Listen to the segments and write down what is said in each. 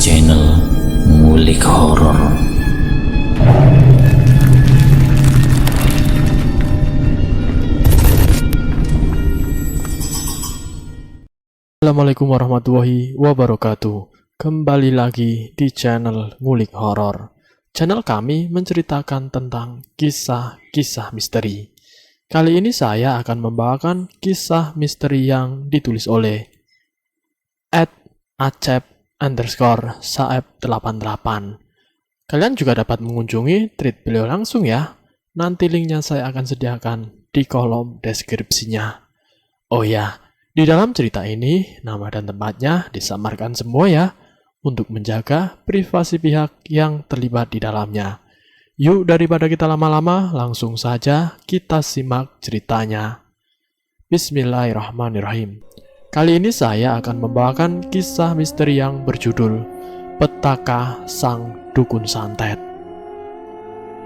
channel Ngulik Horor. Assalamualaikum warahmatullahi wabarakatuh. Kembali lagi di channel Ngulik Horor. Channel kami menceritakan tentang kisah-kisah misteri. Kali ini saya akan membawakan kisah misteri yang ditulis oleh @acep_saeb88. Kalian juga dapat mengunjungi tweet beliau langsung ya. Nanti linknya saya akan sediakan di kolom deskripsinya. Oh ya, di dalam cerita ini, nama dan tempatnya disamarkan semua ya, untuk menjaga privasi pihak yang terlibat di dalamnya. Yuk, daripada kita lama-lama, langsung saja kita simak ceritanya. Bismillahirrahmanirrahim. Kali ini saya akan membawakan kisah misteri yang berjudul Petaka Sang Dukun Santet.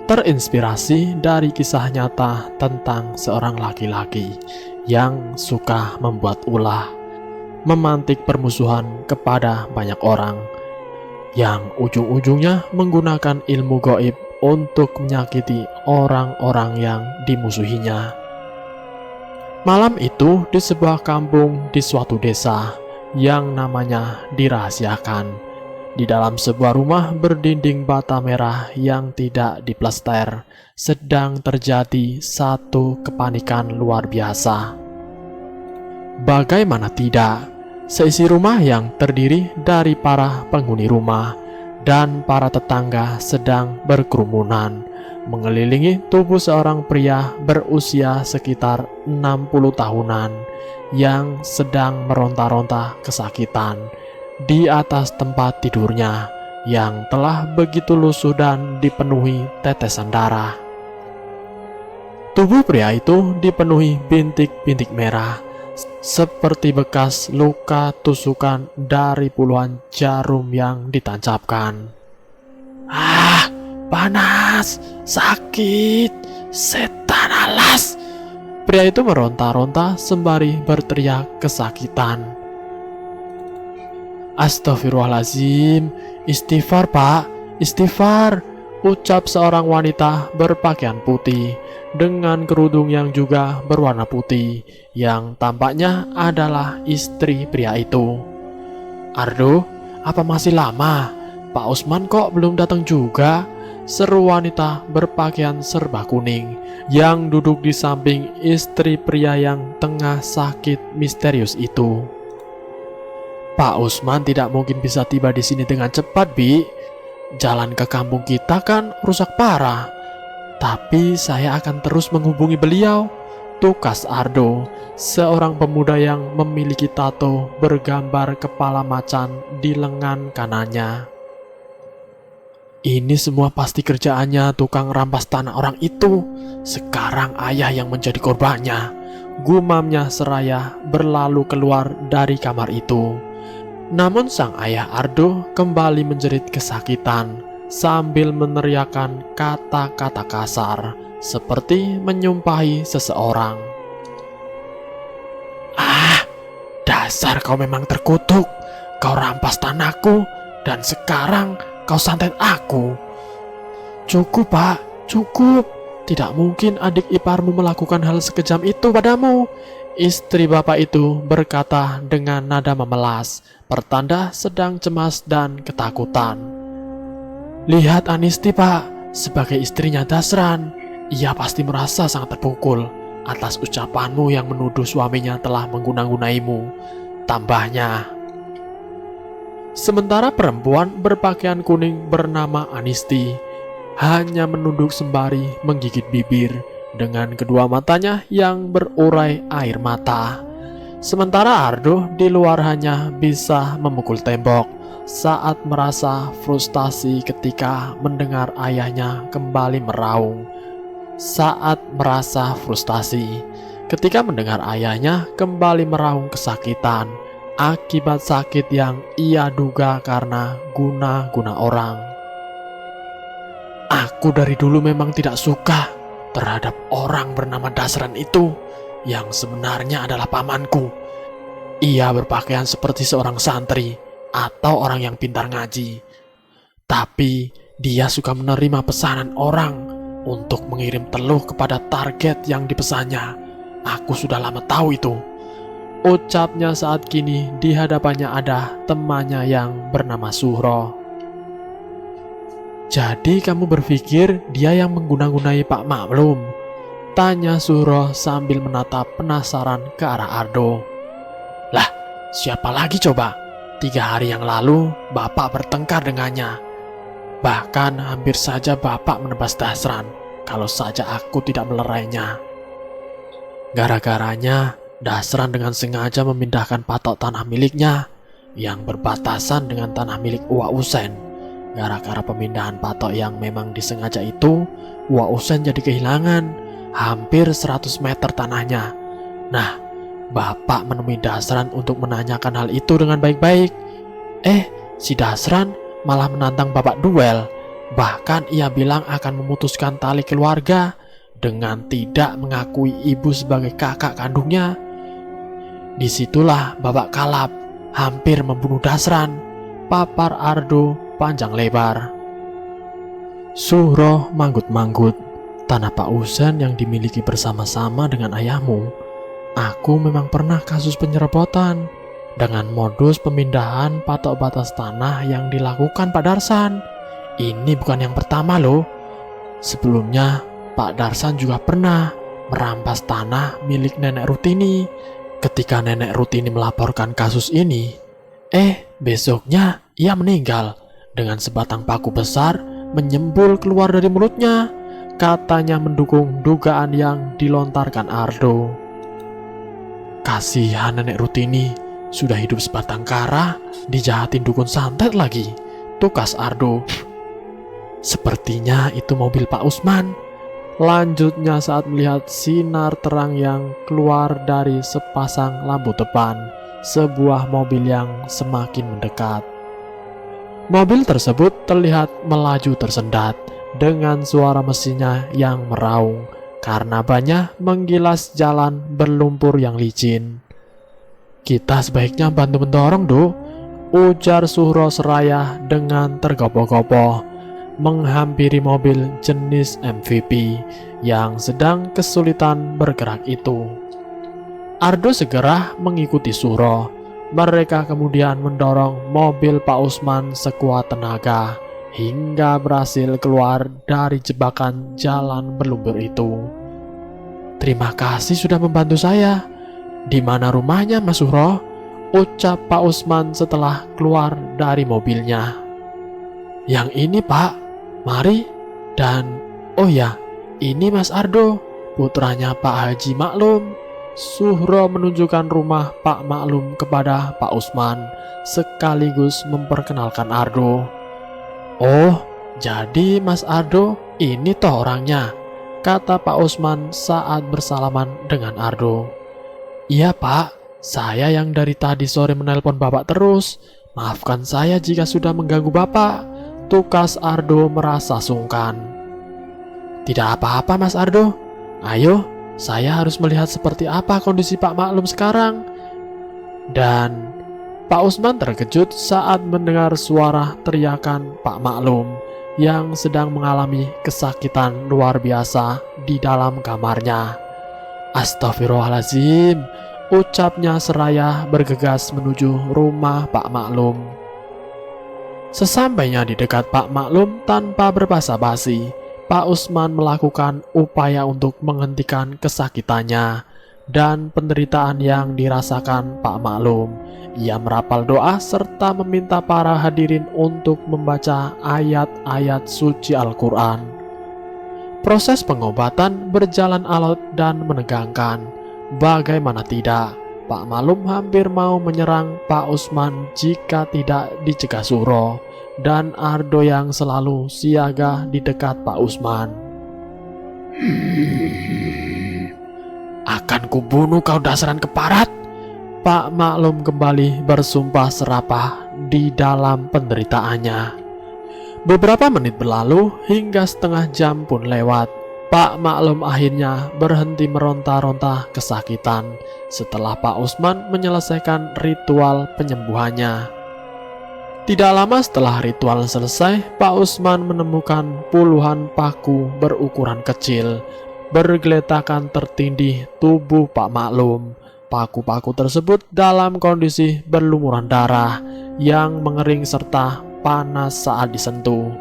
Terinspirasi dari kisah nyata tentang seorang laki-laki yang suka membuat ulah, memantik permusuhan kepada banyak orang, yang ujung-ujungnya menggunakan ilmu gaib untuk menyakiti orang-orang yang dimusuhinya. Malam itu di sebuah kampung di suatu desa yang namanya dirahasiakan. Di dalam sebuah rumah berdinding bata merah yang tidak diplester, sedang terjadi satu kepanikan luar biasa. Bagaimana tidak, seisi rumah yang terdiri dari para penghuni rumah dan para tetangga sedang berkerumunan mengelilingi tubuh seorang pria berusia sekitar 60 tahunan yang sedang meronta-ronta kesakitan di atas tempat tidurnya yang telah begitu lusuh dan dipenuhi tetesan darah. Tubuh pria itu dipenuhi bintik-bintik merah, seperti bekas luka tusukan dari puluhan jarum yang ditancapkan. Ah, panas, sakit, setan alas. Pria itu meronta-ronta sembari berteriak kesakitan. Astagfirullahaladzim, istighfar pak, istighfar, ucap seorang wanita berpakaian putih dengan kerudung yang juga berwarna putih, yang tampaknya adalah istri pria itu. Ardo, apa masih lama? Pak Usman kok belum datang juga? Seru wanita berpakaian serba kuning yang duduk di samping istri pria yang tengah sakit misterius itu. Pak Usman tidak mungkin bisa tiba di sini dengan cepat, Bi. Jalan ke kampung kita kan rusak parah. Tapi saya akan terus menghubungi beliau, tukas Ardo, seorang pemuda yang memiliki tato bergambar kepala macan di lengan kanannya. Ini semua pasti kerjaannya tukang rampas tanah orang itu. Sekarang ayah yang menjadi korbannya, gumamnya seraya berlalu keluar dari kamar itu. Namun sang ayah Ardo kembali menjerit kesakitan sambil meneriakkan kata-kata kasar seperti menyumpahi seseorang. Ah, dasar kau memang terkutuk. Kau rampas tanahku dan sekarang kau santet aku. Cukup pak, cukup. Tidak mungkin adik iparmu melakukan hal sekejam itu padamu. Istri bapak itu berkata dengan nada memelas, pertanda sedang cemas dan ketakutan. Lihat Anisti pak, sebagai istrinya Dasran, ia pasti merasa sangat terpukul atas ucapanmu yang menuduh suaminya telah mengguna-gunaimu, tambahnya. Sementara perempuan berpakaian kuning bernama Anisti hanya menunduk sembari menggigit bibir dengan kedua matanya yang berurai air mata. Sementara Ardo di luar hanya bisa memukul tembok saat merasa frustasi ketika mendengar ayahnya kembali meraung. Saat merasa frustasi ketika mendengar ayahnya kembali meraung kesakitan akibat sakit yang ia duga karena guna-guna orang. Aku dari dulu memang tidak suka terhadap orang bernama Dasran itu, yang sebenarnya adalah pamanku. Ia berpakaian seperti seorang santri, atau orang yang pintar ngaji. Tapi dia suka menerima pesanan orang untuk mengirim teluh kepada target yang dipesannya. Aku sudah lama tahu itu. Ucapnya saat kini di hadapannya ada temannya yang bernama Suhro. Jadi kamu berpikir dia yang mengguna-gunai Pak Maklum? Tanya Suhro sambil menatap penasaran ke arah Ardo. Lah, siapa lagi coba? 3 hari yang lalu Bapak bertengkar dengannya. Bahkan hampir saja Bapak menebas Dasran kalau saja aku tidak melerainya. Gara-garanya Dasran dengan sengaja memindahkan patok tanah miliknya yang berbatasan dengan tanah milik Uwa Usen. Gara-gara pemindahan patok yang memang disengaja itu, Uwa Usen jadi kehilangan hampir 100 meter tanahnya. Nah, Bapak menemui Dasran untuk menanyakan hal itu dengan baik-baik. Si Dasran malah menantang Bapak duel. Bahkan ia bilang akan memutuskan tali keluarga dengan tidak mengakui ibu sebagai kakak kandungnya. Disitulah Bapak kalap, hampir membunuh Dasran. Papar Ardo panjang lebar. Suhro manggut-manggut. Tanah Pak Usen yang dimiliki bersama-sama dengan ayahmu. Aku memang pernah kasus penyerobotan dengan modus pemindahan patok batas tanah yang dilakukan Pak Darsan. Ini bukan yang pertama loh. Sebelumnya Pak Darsan juga pernah merampas tanah milik Nenek Rutini. Ketika Nenek Rutini melaporkan kasus ini, besoknya ia meninggal dengan sebatang paku besar menyembul keluar dari mulutnya. Katanya mendukung dugaan yang dilontarkan Ardo. Kasihan Nenek Rutini, sudah hidup sebatang kara, dijahatin dukun santet lagi. Tukas Ardo. Sepertinya itu mobil Pak Usman. Lanjutnya saat melihat sinar terang yang keluar dari sepasang lampu depan sebuah mobil yang semakin mendekat. Mobil tersebut terlihat melaju tersendat dengan suara mesinnya yang meraung karena banyak menggilas jalan berlumpur yang licin. Kita sebaiknya bantu mendorong, Duk, ujar Suhro seraya dengan tergopoh-gopoh menghampiri mobil jenis MVP yang sedang kesulitan bergerak itu. Ardo segera mengikuti Suhro. Mereka kemudian mendorong mobil Pak Usman sekuat tenaga hingga berhasil keluar dari jebakan jalan berlumpur itu. Terima kasih sudah membantu saya. Di mana rumahnya, Mas Suhro? Ucap Pak Usman setelah keluar dari mobilnya. Yang ini, Pak. Mari. Dan, oh ya, ini Mas Ardo, putranya Pak Haji Maklum. Suhro menunjukkan rumah Pak Maklum kepada Pak Usman, sekaligus memperkenalkan Ardo. Oh, jadi Mas Ardo ini toh orangnya, kata Pak Usman saat bersalaman dengan Ardo. Iya Pak, saya yang dari tadi sore menelpon Bapak terus. Maafkan saya jika sudah mengganggu Bapak, tukas Ardo merasa sungkan. Tidak apa-apa Mas Ardo, ayo, saya harus melihat seperti apa kondisi Pak Maklum sekarang. Dan Pak Usman terkejut saat mendengar suara teriakan Pak Maklum yang sedang mengalami kesakitan luar biasa di dalam kamarnya. Astagfirullahaladzim, ucapnya seraya bergegas menuju rumah Pak Maklum. Sesampainya di dekat Pak Maklum tanpa berbasa-basi, Pak Usman melakukan upaya untuk menghentikan kesakitannya dan penderitaan yang dirasakan Pak Maklum. Ia merapal doa serta meminta para hadirin untuk membaca ayat-ayat suci Al-Quran. Proses pengobatan berjalan alot dan menegangkan. Bagaimana tidak, Pak Maklum hampir mau menyerang Pak Usman jika tidak dicegah Suhro dan Ardo yang selalu siaga di dekat Pak Usman. Akan kubunuh kau Dasran keparat, Pak Maklum kembali bersumpah serapah di dalam penderitaannya. Beberapa menit berlalu hingga setengah jam pun lewat. Pak Maklum akhirnya berhenti meronta-ronta kesakitan setelah Pak Usman menyelesaikan ritual penyembuhannya. Tidak lama setelah ritual selesai, Pak Usman menemukan puluhan paku berukuran kecil bergeletakan tertindih tubuh Pak Maklum. Paku-paku tersebut dalam kondisi berlumuran darah yang mengering serta panas saat disentuh.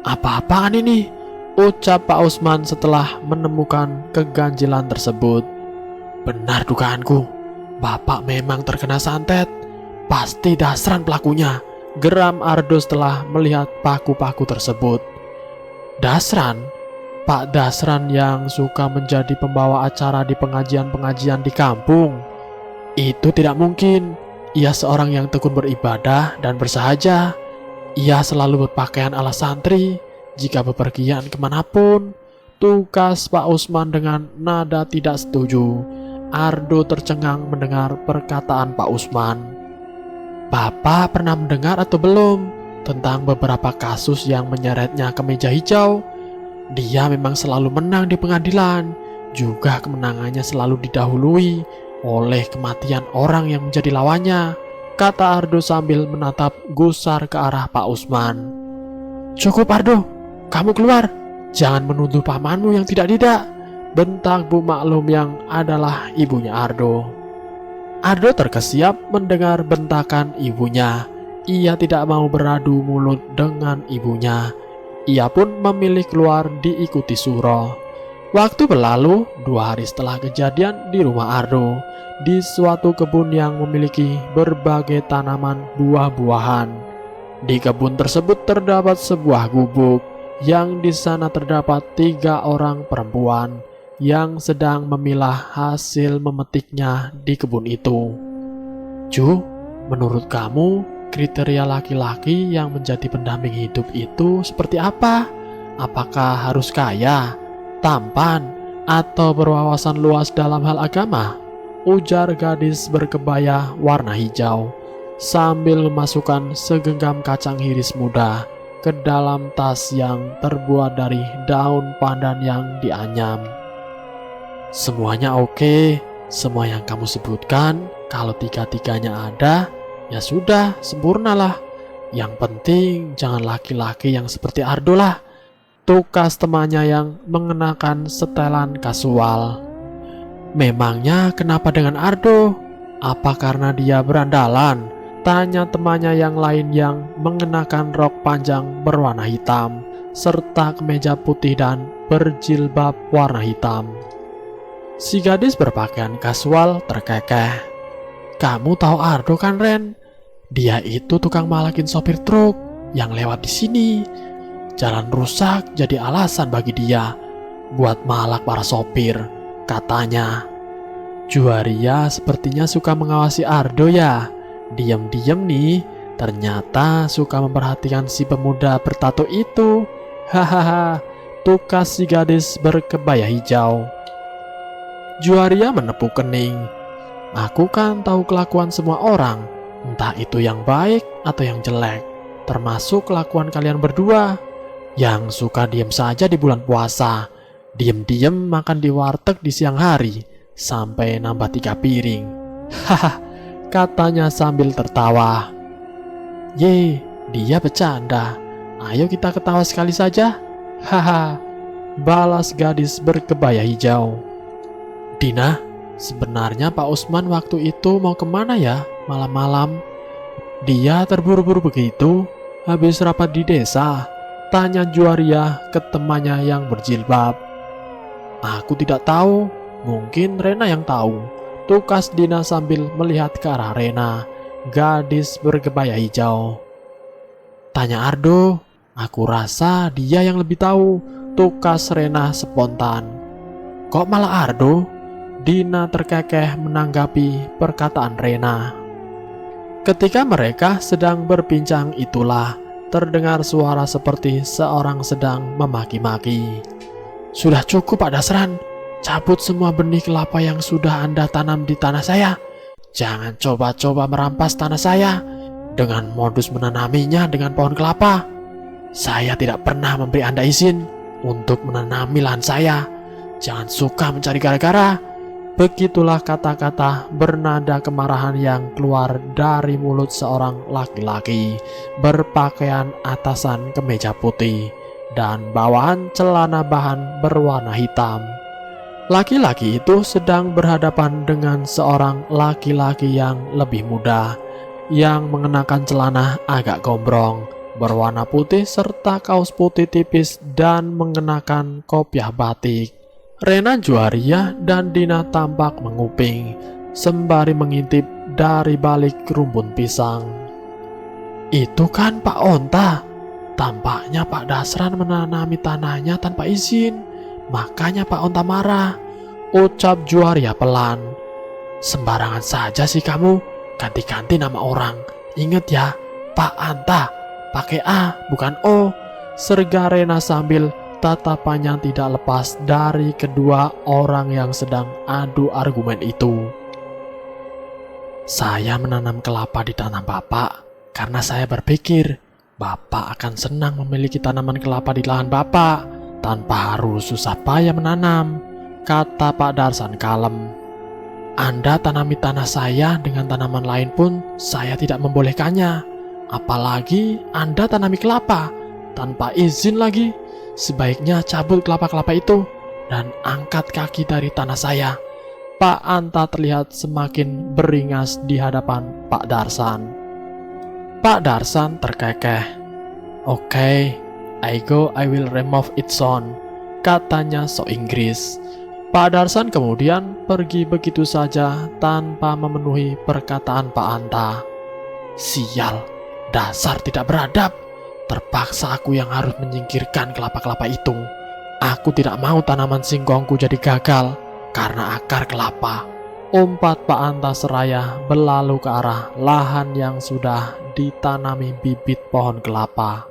"Apa-apaan ini?" ucap Pak Usman setelah menemukan keganjilan tersebut. "Benar dugaanku, Bapak memang terkena santet. Pasti Dasran pelakunya," geram Ardo setelah melihat paku-paku tersebut. "Dasran? Pak Dasran yang suka menjadi pembawa acara di pengajian-pengajian di kampung? Itu tidak mungkin. Ia seorang yang tekun beribadah dan bersahaja. Ia selalu berpakaian ala santri jika bepergian kemanapun," tukas Pak Usman dengan nada tidak setuju. Ardo tercengang mendengar perkataan Pak Usman. "Bapak pernah mendengar atau belum tentang beberapa kasus yang menyeretnya ke meja hijau? Dia memang selalu menang di pengadilan, juga kemenangannya selalu didahului oleh kematian orang yang menjadi lawannya," kata Ardo sambil menatap gusar ke arah Pak Usman. "Cukup Ardo, kamu keluar. Jangan menuduh pamanmu yang tidak-tidak," bentak Bu Maklum yang adalah ibunya Ardo. Ardo terkesiap mendengar bentakan ibunya. Ia tidak mau beradu mulut dengan ibunya. Ia pun memilih keluar diikuti Suro. Waktu berlalu, 2 hari setelah kejadian di rumah Ardo, di suatu kebun yang memiliki berbagai tanaman buah-buahan. Di kebun tersebut terdapat sebuah gubuk, yang di sana terdapat 3 orang perempuan yang sedang memilah hasil memetiknya di kebun itu. "Ju, menurut kamu kriteria laki-laki yang menjadi pendamping hidup itu seperti apa? Apakah harus kaya, tampan, atau berwawasan luas dalam hal agama?" ujar gadis berkebaya warna hijau sambil memasukkan segenggam kacang hiris muda ke dalam tas yang terbuat dari daun pandan yang dianyam. "Semuanya oke, semua yang kamu sebutkan. Kalau 3-tiganya ada, ya sudah, sempurnalah. Yang penting jangan laki-laki yang seperti Ardo lah," tukas temannya yang mengenakan setelan kasual. "Memangnya kenapa dengan Ardo? Apa karena dia berandalan?" tanya temannya yang lain yang mengenakan rok panjang berwarna hitam serta kemeja putih dan berjilbab warna hitam. Si gadis berpakaian kasual terkekeh. "Kamu tahu Ardo kan, Ren? Dia itu tukang malakin sopir truk yang lewat di sini. Jalan rusak jadi alasan bagi dia buat malak para sopir," katanya. Juaria sepertinya suka mengawasi Ardo ya. Diam-diam nih, ternyata suka memperhatikan si pemuda bertato itu. Hahaha, tukas si gadis berkebaya hijau. Juaria menepuk kening. "Aku kan tahu kelakuan semua orang, entah itu yang baik atau yang jelek, termasuk kelakuan kalian berdua yang suka diam saja di bulan puasa, diam-diam makan di warteg di siang hari sampai nambah 3 piring. Hahaha," katanya sambil tertawa. "Ye, dia bercanda. Ayo kita ketawa sekali saja." "Haha," balas gadis berkebaya hijau. "Dina, sebenarnya Pak Usman waktu itu mau kemana ya malam-malam? Dia terburu-buru begitu habis rapat di desa?" tanya Juaria ke temannya yang berjilbab. "Aku tidak tahu, mungkin Rena yang tahu," tukas Dina sambil melihat ke arah Rena, gadis berkebaya hijau. "Tanya Ardo, aku rasa dia yang lebih tahu," tukas Rena spontan. "Kok malah Ardo?" Dina terkekeh menanggapi perkataan Rena. Ketika mereka sedang berbincang itulah terdengar suara seperti seorang sedang memaki-maki. "Sudah cukup Pak Dasran. Cabut semua benih kelapa yang sudah Anda tanam di tanah saya. Jangan coba-coba merampas tanah saya dengan modus menanaminya dengan pohon kelapa. Saya tidak pernah memberi Anda izin untuk menanami lahan saya. Jangan suka mencari gara-gara. Begitulah kata-kata bernada kemarahan yang keluar dari mulut seorang laki-laki berpakaian atasan kemeja putih dan bawahan celana bahan berwarna hitam. Laki-laki itu sedang berhadapan dengan seorang laki-laki yang lebih muda, yang mengenakan celana agak gombrong, berwarna putih serta kaos putih tipis dan mengenakan kopiah batik. Rena Juwaria dan Dina tampak menguping, sembari mengintip dari balik rumpun pisang. Itu kan Pak Onta. Tampaknya Pak Dasran menanami tanahnya tanpa izin. Makanya Pak Onta marah, ucap Juwaria pelan. Sembarangan saja sih kamu, ganti-ganti nama orang. Ingat ya, Pak Anta, pakai A bukan O, serga Rena sambil tatapannya tidak lepas dari kedua orang yang sedang adu argumen itu. Saya menanam kelapa di tanah Bapak karena saya berpikir Bapak akan senang memiliki tanaman kelapa di lahan Bapak tanpa harus susah payah menanam, kata Pak Darsan kalem. Anda tanami tanah saya dengan tanaman lain pun saya tidak membolehkannya. Apalagi Anda tanami kelapa tanpa izin lagi. Sebaiknya cabut kelapa-kelapa itu dan angkat kaki dari tanah saya. Pak Anta terlihat semakin beringas di hadapan Pak Darsan. Pak Darsan terkekeh. Oke, I will remove it son, katanya sok Inggris. Pak Darsan kemudian pergi begitu saja tanpa memenuhi perkataan Pak Anta. Sial, dasar tidak beradab. Terpaksa aku yang harus menyingkirkan kelapa-kelapa itu. Aku tidak mau tanaman singkongku jadi gagal karena akar kelapa. Umpat Pak Anta seraya berlalu ke arah lahan yang sudah ditanami bibit pohon kelapa.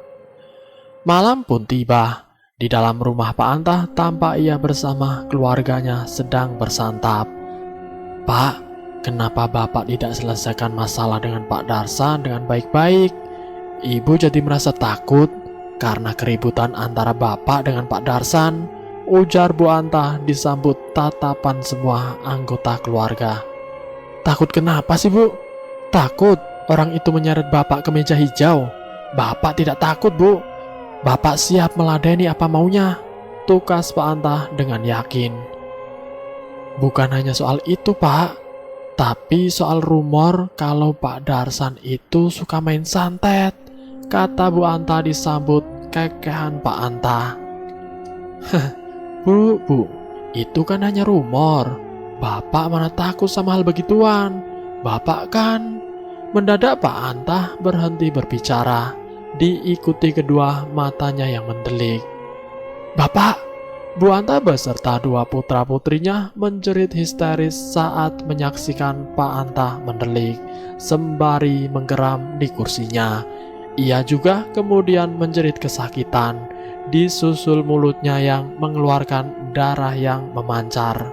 Malam pun tiba. Di dalam rumah Pak Anta tampak ia bersama keluarganya sedang bersantap. Pak, kenapa Bapak tidak selesaikan masalah dengan Pak Darsan dengan baik-baik? Ibu jadi merasa takut karena keributan antara Bapak dengan Pak Darsan, ujar Bu Anta disambut tatapan semua anggota keluarga. Takut kenapa sih Bu? Takut orang itu menyeret Bapak ke meja hijau. Bapak tidak takut Bu. Bapak siap meladeni apa maunya, tukas Pak Anta dengan yakin. Bukan hanya soal itu Pak, tapi soal rumor kalau Pak Darsan itu suka main santet, kata Bu Anta disambut kekehan Pak Anta. Bu, itu kan hanya rumor. Bapak mana takut sama hal begituan. Bapak kan. Mendadak Pak Anta berhenti berbicara, diikuti kedua matanya yang mendelik. Bapak, Bu Anta beserta dua putra-putrinya menjerit histeris saat menyaksikan Pak Anta mendelik, sembari menggeram di kursinya. Ia juga kemudian menjerit kesakitan, disusul mulutnya yang mengeluarkan darah yang memancar.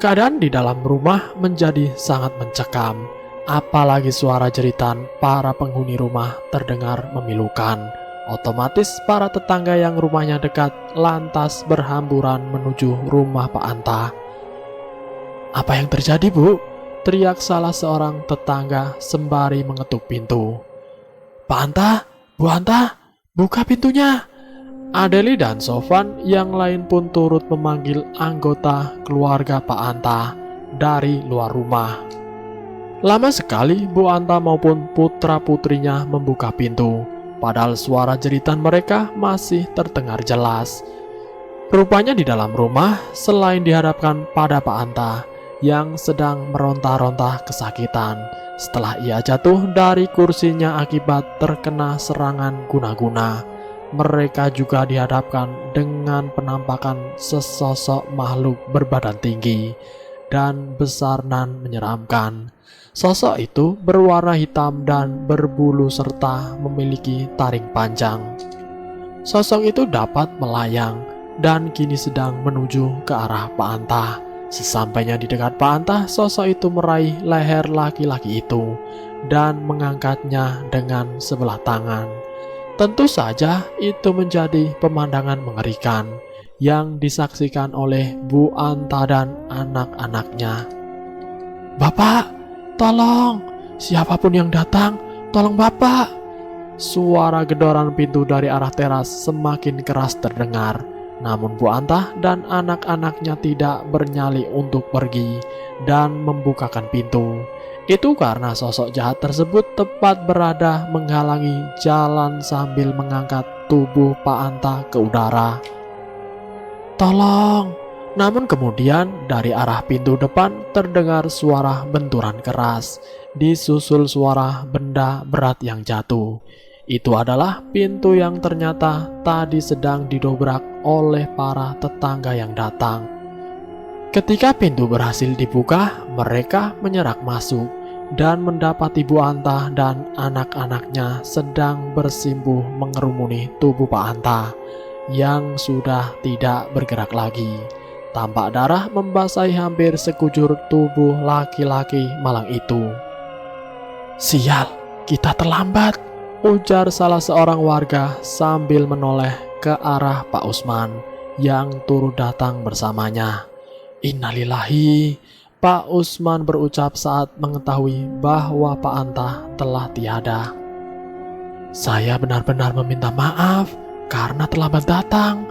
Keadaan di dalam rumah menjadi sangat mencekam, apalagi suara jeritan para penghuni rumah terdengar memilukan. Otomatis para tetangga yang rumahnya dekat lantas berhamburan menuju rumah Pak Anta. Apa yang terjadi Bu? Teriak salah seorang tetangga sembari mengetuk pintu. Pak Anta, Bu Anta, buka pintunya. Adeli dan Sofan yang lain pun turut memanggil anggota keluarga Pak Anta dari luar rumah. Lama sekali Bu Anta maupun putra-putrinya membuka pintu, padahal suara jeritan mereka masih terdengar jelas. Rupanya di dalam rumah, selain dihadapkan pada Pak Anta yang sedang meronta-ronta kesakitan setelah ia jatuh dari kursinya akibat terkena serangan guna-guna, mereka juga dihadapkan dengan penampakan sesosok makhluk berbadan tinggi dan besar nan menyeramkan. Sosok itu berwarna hitam dan berbulu serta memiliki taring panjang. Sosok itu dapat melayang dan kini sedang menuju ke arah Pak Anta. Sesampainya di dekat Pak Anta, sosok itu meraih leher laki-laki itu dan mengangkatnya dengan sebelah tangan. Tentu saja itu menjadi pemandangan mengerikan. yang disaksikan oleh Bu Anta dan anak-anaknya. "Bapak, tolong! Siapapun yang datang, tolong Bapak!" Suara gedoran pintu dari arah teras semakin keras terdengar. Namun Bu Anta dan anak-anaknya tidak bernyali untuk pergi dan membukakan pintu. Itu karena sosok jahat tersebut tepat berada menghalangi jalan sambil mengangkat tubuh Pak Anta ke udara. "Tolong!" Namun kemudian dari arah pintu depan terdengar suara benturan keras, disusul suara benda berat yang jatuh. Itu adalah pintu yang ternyata tadi sedang didobrak oleh para tetangga yang datang. Ketika pintu berhasil dibuka, mereka menyerak masuk dan mendapati Bu Anta dan anak-anaknya sedang bersimpuh mengerumuni tubuh Pak Anta yang sudah tidak bergerak lagi. Tampak darah membasahi hampir sekujur tubuh laki-laki malang itu. "Sial, kita terlambat," ujar salah seorang warga sambil menoleh ke arah Pak Usman yang turut datang bersamanya. "Innalillahi," Pak Usman berucap saat mengetahui bahwa Pak Anta telah tiada. "Saya benar-benar meminta maaf karena terlambat datang.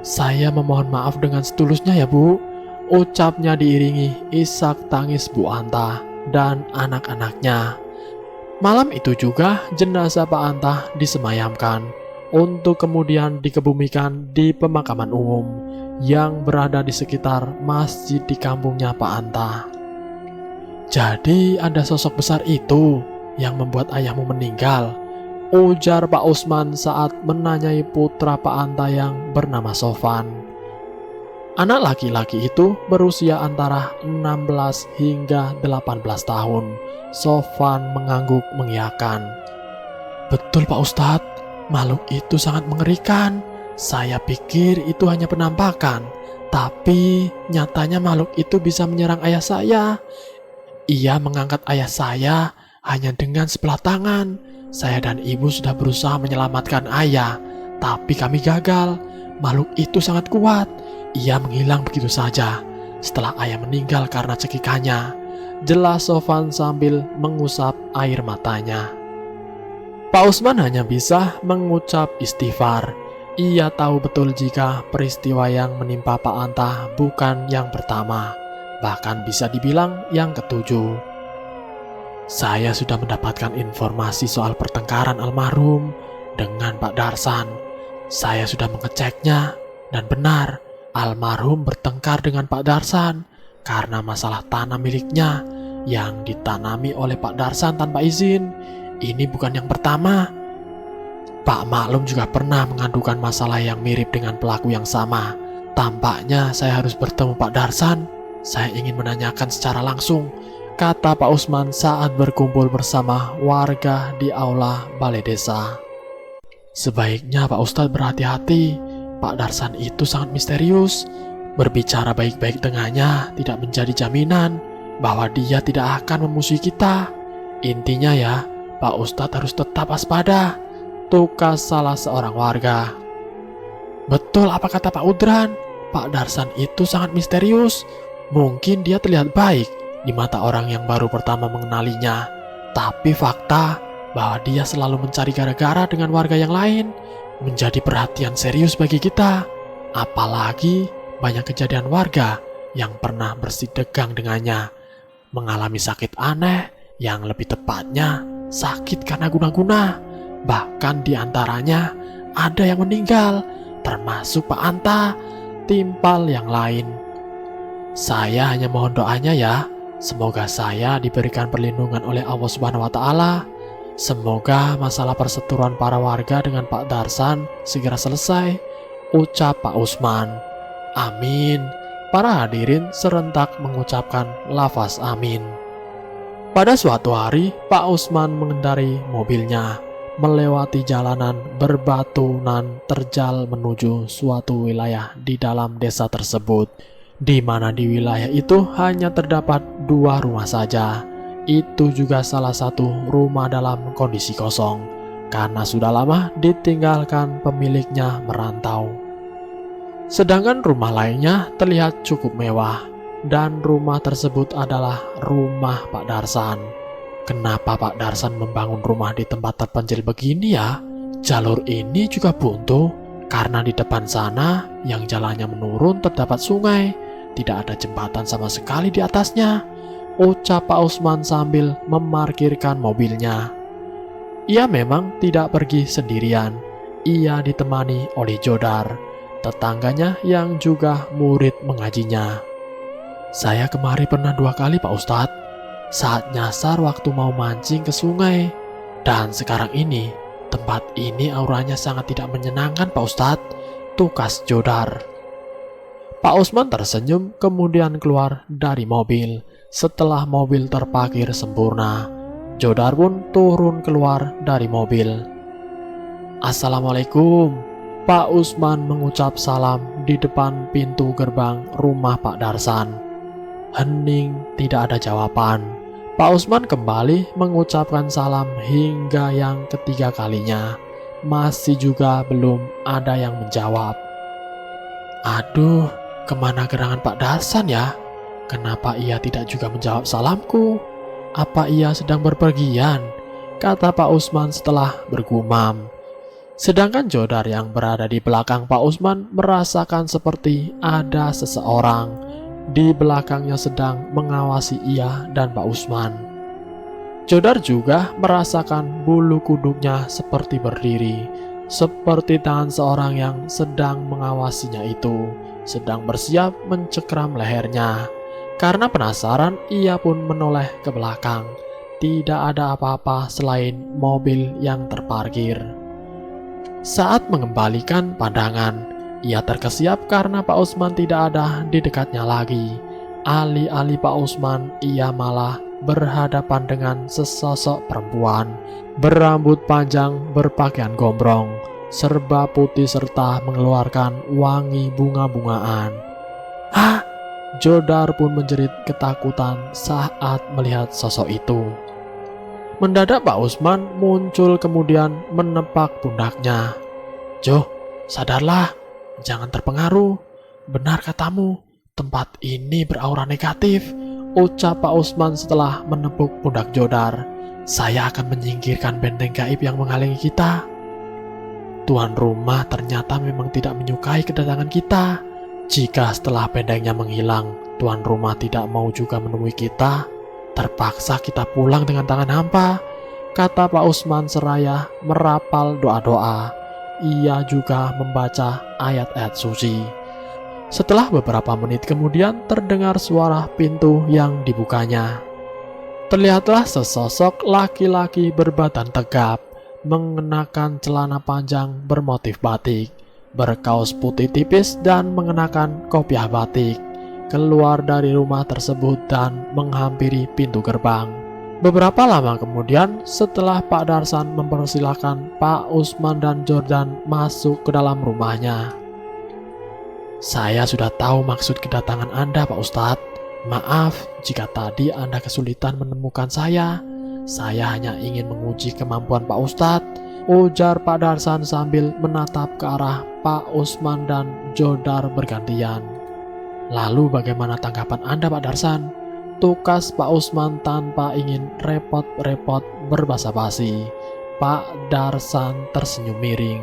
Saya memohon maaf dengan setulusnya ya Bu," ucapnya diiringi isak tangis Bu Anta dan anak-anaknya. Malam itu juga jenazah Pak Anta disemayamkan untuk kemudian dikebumikan di pemakaman umum yang berada di sekitar masjid di kampungnya Pak Anta. "Jadi ada sosok besar itu yang membuat ayahmu meninggal," ujar Pak Usman saat menanyai putra Pak Anta yang bernama Sofan. Anak laki-laki itu berusia antara 16 hingga 18 tahun. Sofan mengangguk mengiyakan. "Betul Pak Ustadz, makhluk itu sangat mengerikan. Saya pikir itu hanya penampakan, tapi nyatanya makhluk itu bisa menyerang ayah saya. Ia mengangkat ayah saya hanya dengan sebelah tangan. Saya dan ibu sudah berusaha menyelamatkan ayah, tapi kami gagal. Makhluk itu sangat kuat. Ia menghilang begitu saja setelah ayah meninggal karena cekikannya," jelas Sofan sambil mengusap air matanya. Pak Usman hanya bisa mengucap istighfar. Ia tahu betul jika peristiwa yang menimpa Pak Anta bukan yang pertama, bahkan bisa dibilang yang ketujuh. "Saya sudah mendapatkan informasi soal pertengkaran almarhum dengan Pak Darsan. Saya sudah mengeceknya dan benar, almarhum bertengkar dengan Pak Darsan karena masalah tanah miliknya yang ditanami oleh Pak Darsan tanpa izin. Ini bukan yang pertama. Pak Maklum juga pernah mengadukan masalah yang mirip dengan pelaku yang sama. Tampaknya saya harus bertemu Pak Darsan. Saya ingin menanyakan secara langsung," kata Pak Usman saat berkumpul bersama warga di aula balai desa. "Sebaiknya Pak Ustadz berhati-hati. Pak Darsan itu sangat misterius. Berbicara baik-baik dengannya tidak menjadi jaminan bahwa dia tidak akan memusuhi kita. Intinya ya, Pak Ustadz harus tetap waspada," tukas salah seorang warga. "Betul apa kata Pak Udran, Pak Darsan itu sangat misterius. Mungkin dia terlihat baik di mata orang yang baru pertama mengenalinya, tapi fakta bahwa dia selalu mencari gara-gara dengan warga yang lain menjadi perhatian serius bagi kita. Apalagi banyak kejadian warga yang pernah bersitegang dengannya mengalami sakit aneh, yang lebih tepatnya sakit karena guna-guna. Bahkan di antaranya ada yang meninggal, termasuk Pak Anta," timpal yang lain. "Saya hanya mohon doanya ya, semoga saya diberikan perlindungan oleh Allah Subhanahu wa Ta'ala. Semoga masalah perseteruan para warga dengan Pak Darsan segera selesai," ucap Pak Usman. "Amin." Para hadirin serentak mengucapkan lafaz amin. Pada suatu hari, Pak Usman mengendarai mobilnya melewati jalanan berbatunan terjal menuju suatu wilayah di dalam desa tersebut, di mana di wilayah itu hanya terdapat 2 rumah saja. Itu juga salah satu rumah dalam kondisi kosong, karena sudah lama ditinggalkan pemiliknya merantau. Sedangkan rumah lainnya terlihat cukup mewah, dan rumah tersebut adalah rumah Pak Darsan. Kenapa Pak Darsan membangun rumah di tempat terpencil begini ya? Jalur ini juga buntu, karena di depan sana yang jalannya menurun terdapat sungai. Tidak ada jembatan sama sekali di atasnya, ucap Pak Usman sambil memarkirkan mobilnya. Ia memang tidak pergi sendirian. Ia ditemani oleh Jodar, tetangganya yang juga murid mengajinya. Saya kemari pernah 2 kali Pak Ustadz, saat nyasar waktu mau mancing ke sungai. Dan sekarang ini, tempat ini auranya sangat tidak menyenangkan Pak Ustadz, tukas Jodar. Pak Usman tersenyum kemudian keluar dari mobil. Setelah mobil terparkir sempurna, Jodar pun turun keluar dari mobil. Assalamualaikum. Pak Usman mengucap salam di depan pintu gerbang rumah Pak Darsan. Hening, tidak ada jawaban. Pak Usman kembali mengucapkan salam hingga yang ketiga kalinya. Masih juga belum ada yang menjawab. Aduh, kemana gerangan Pak Darsan ya? Kenapa ia tidak juga menjawab salamku? Apa ia sedang berpergian? Kata Pak Usman setelah bergumam. Sedangkan Jodar yang berada di belakang Pak Usman merasakan seperti ada seseorang di belakangnya sedang mengawasi ia dan Pak Usman. Jodar juga merasakan bulu kuduknya seperti berdiri, seperti tangan seorang yang sedang mengawasinya itu sedang bersiap mencekram lehernya. Karena penasaran, ia pun menoleh ke belakang. Tidak ada apa-apa selain mobil yang terparkir. Saat mengembalikan pandangan, ia terkesiap karena Pak Usman tidak ada di dekatnya lagi. Alih-alih Pak Usman, ia malah berhadapan dengan sesosok perempuan berambut panjang, berpakaian gombrong, serba putih serta mengeluarkan wangi bunga-bungaan. "Hah?" Jodar pun menjerit ketakutan saat melihat sosok itu. Mendadak Pak Usman muncul kemudian menepak pundaknya. "Jo, sadarlah, jangan terpengaruh. Benar katamu, tempat ini beraura negatif," ucap Pak Usman setelah menepuk pundak Jodar. "Saya akan menyingkirkan benteng gaib yang menghalangi kita. Tuan rumah ternyata memang tidak menyukai kedatangan kita. Jika setelah bentengnya menghilang, tuan rumah tidak mau juga menemui kita, terpaksa kita pulang dengan tangan hampa," kata Pak Usman seraya merapal doa-doa. Ia juga membaca ayat-ayat suci. Setelah beberapa menit kemudian terdengar suara pintu yang dibukanya. Terlihatlah sesosok laki-laki berbadan tegap, mengenakan celana panjang bermotif batik, berkaos putih tipis dan mengenakan kopiah batik, keluar dari rumah tersebut dan menghampiri pintu gerbang. Beberapa lama kemudian, setelah Pak Darsan mempersilahkan Pak Usman dan Jordan masuk ke dalam rumahnya. "Saya sudah tahu maksud kedatangan Anda, Pak Ustadz. Maaf jika tadi Anda kesulitan menemukan saya. Saya hanya ingin menguji kemampuan Pak Ustadz," ujar Pak Darsan sambil menatap ke arah Pak Usman dan Jodar bergantian. "Lalu bagaimana tanggapan Anda, Pak Darsan?" tukas Pak Usman tanpa ingin repot-repot berbasa-basi. Pak Darsan tersenyum miring.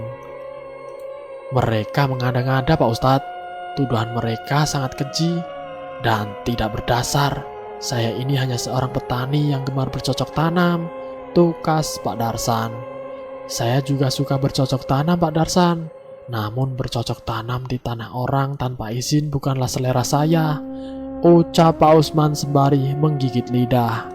"Mereka mengada-ngada, Pak Ustadz. Tuduhan mereka sangat keji dan tidak berdasar. Saya ini hanya seorang petani yang gemar bercocok tanam," tukas Pak Darsan. "Saya juga suka bercocok tanam, Pak Darsan. Namun bercocok tanam di tanah orang tanpa izin bukanlah selera saya," ucap Pak Usman sembari menggigit lidah.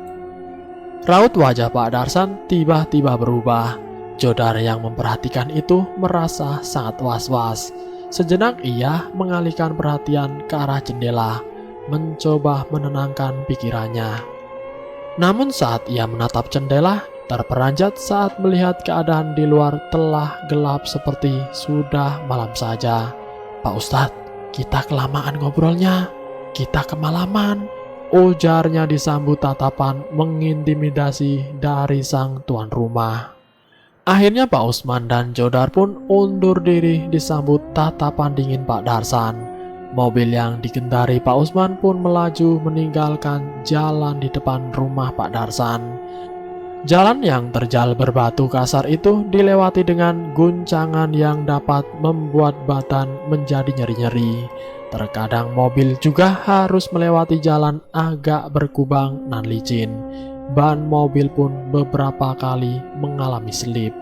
Raut wajah Pak Darsan tiba-tiba berubah. Jodar yang memperhatikan itu merasa sangat was-was. Sejenak ia mengalihkan perhatian ke arah jendela, mencoba menenangkan pikirannya. Namun saat ia menatap jendela, terperanjat saat melihat keadaan di luar telah gelap seperti sudah malam saja. "Pak Ustadz, kita kelamaan ngobrolnya. Kita kemalaman," ujarnya disambut tatapan mengintimidasi dari sang tuan rumah. Akhirnya Pak Usman dan Jodar pun undur diri disambut tatapan dingin Pak Darsan. Mobil yang dikendari Pak Usman pun melaju meninggalkan jalan di depan rumah Pak Darsan. Jalan yang terjal berbatu kasar itu dilewati dengan guncangan yang dapat membuat badan menjadi nyeri-nyeri. Terkadang mobil juga harus melewati jalan agak berkubang nan licin. Ban mobil pun beberapa kali mengalami selip.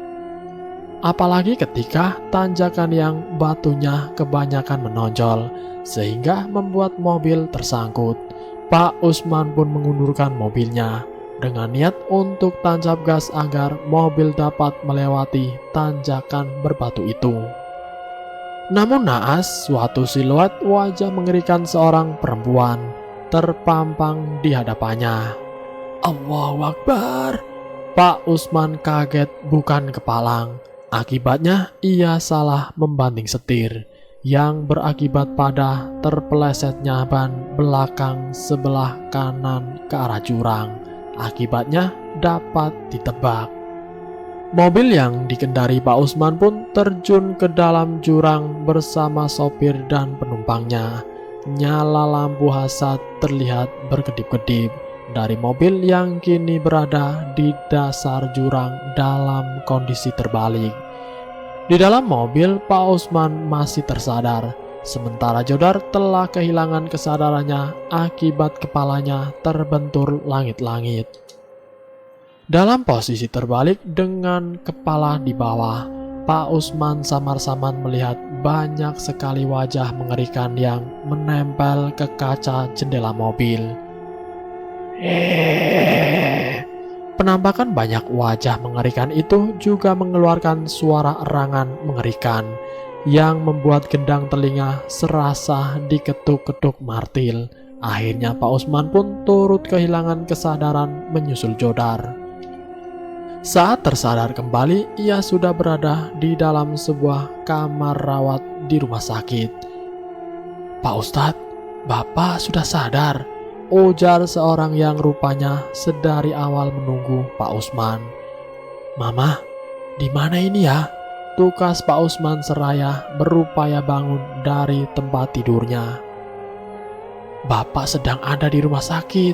Apalagi ketika tanjakan yang batunya kebanyakan menonjol, sehingga membuat mobil tersangkut. Pak Usman pun mengundurkan mobilnya dengan niat untuk tancap gas agar mobil dapat melewati tanjakan berbatu itu. Namun naas, suatu siluet wajah mengerikan seorang perempuan terpampang di hadapannya. Allahu Akbar! Pak Usman kaget bukan kepalang. Akibatnya ia salah membanting setir, yang berakibat pada terpelesetnya ban belakang sebelah kanan ke arah jurang. Akibatnya dapat ditebak. Mobil yang dikendari Pak Usman pun terjun ke dalam jurang bersama sopir dan penumpangnya. Nyala lampu hasad terlihat berkedip-kedip dari mobil yang kini berada di dasar jurang dalam kondisi terbalik. Di dalam mobil, Pak Usman masih tersadar, sementara Jodar telah kehilangan kesadarannya akibat kepalanya terbentur langit-langit. Dalam posisi terbalik dengan kepala di bawah, Pak Usman samar-samar melihat banyak sekali wajah mengerikan yang menempel ke kaca jendela mobil. Penampakan banyak wajah mengerikan itu juga mengeluarkan suara erangan mengerikan yang membuat gendang telinga serasa diketuk-ketuk martil. Akhirnya Pak Usman pun turut kehilangan kesadaran menyusul Jodar. Saat tersadar kembali, ia sudah berada di dalam sebuah kamar rawat di rumah sakit. Pak Ustadz, Bapak sudah sadar, ujar seorang yang rupanya sedari awal menunggu Pak Usman. Mama, di mana ini ya? Tukas Pak Usman seraya berupaya bangun dari tempat tidurnya. Bapak sedang ada di rumah sakit.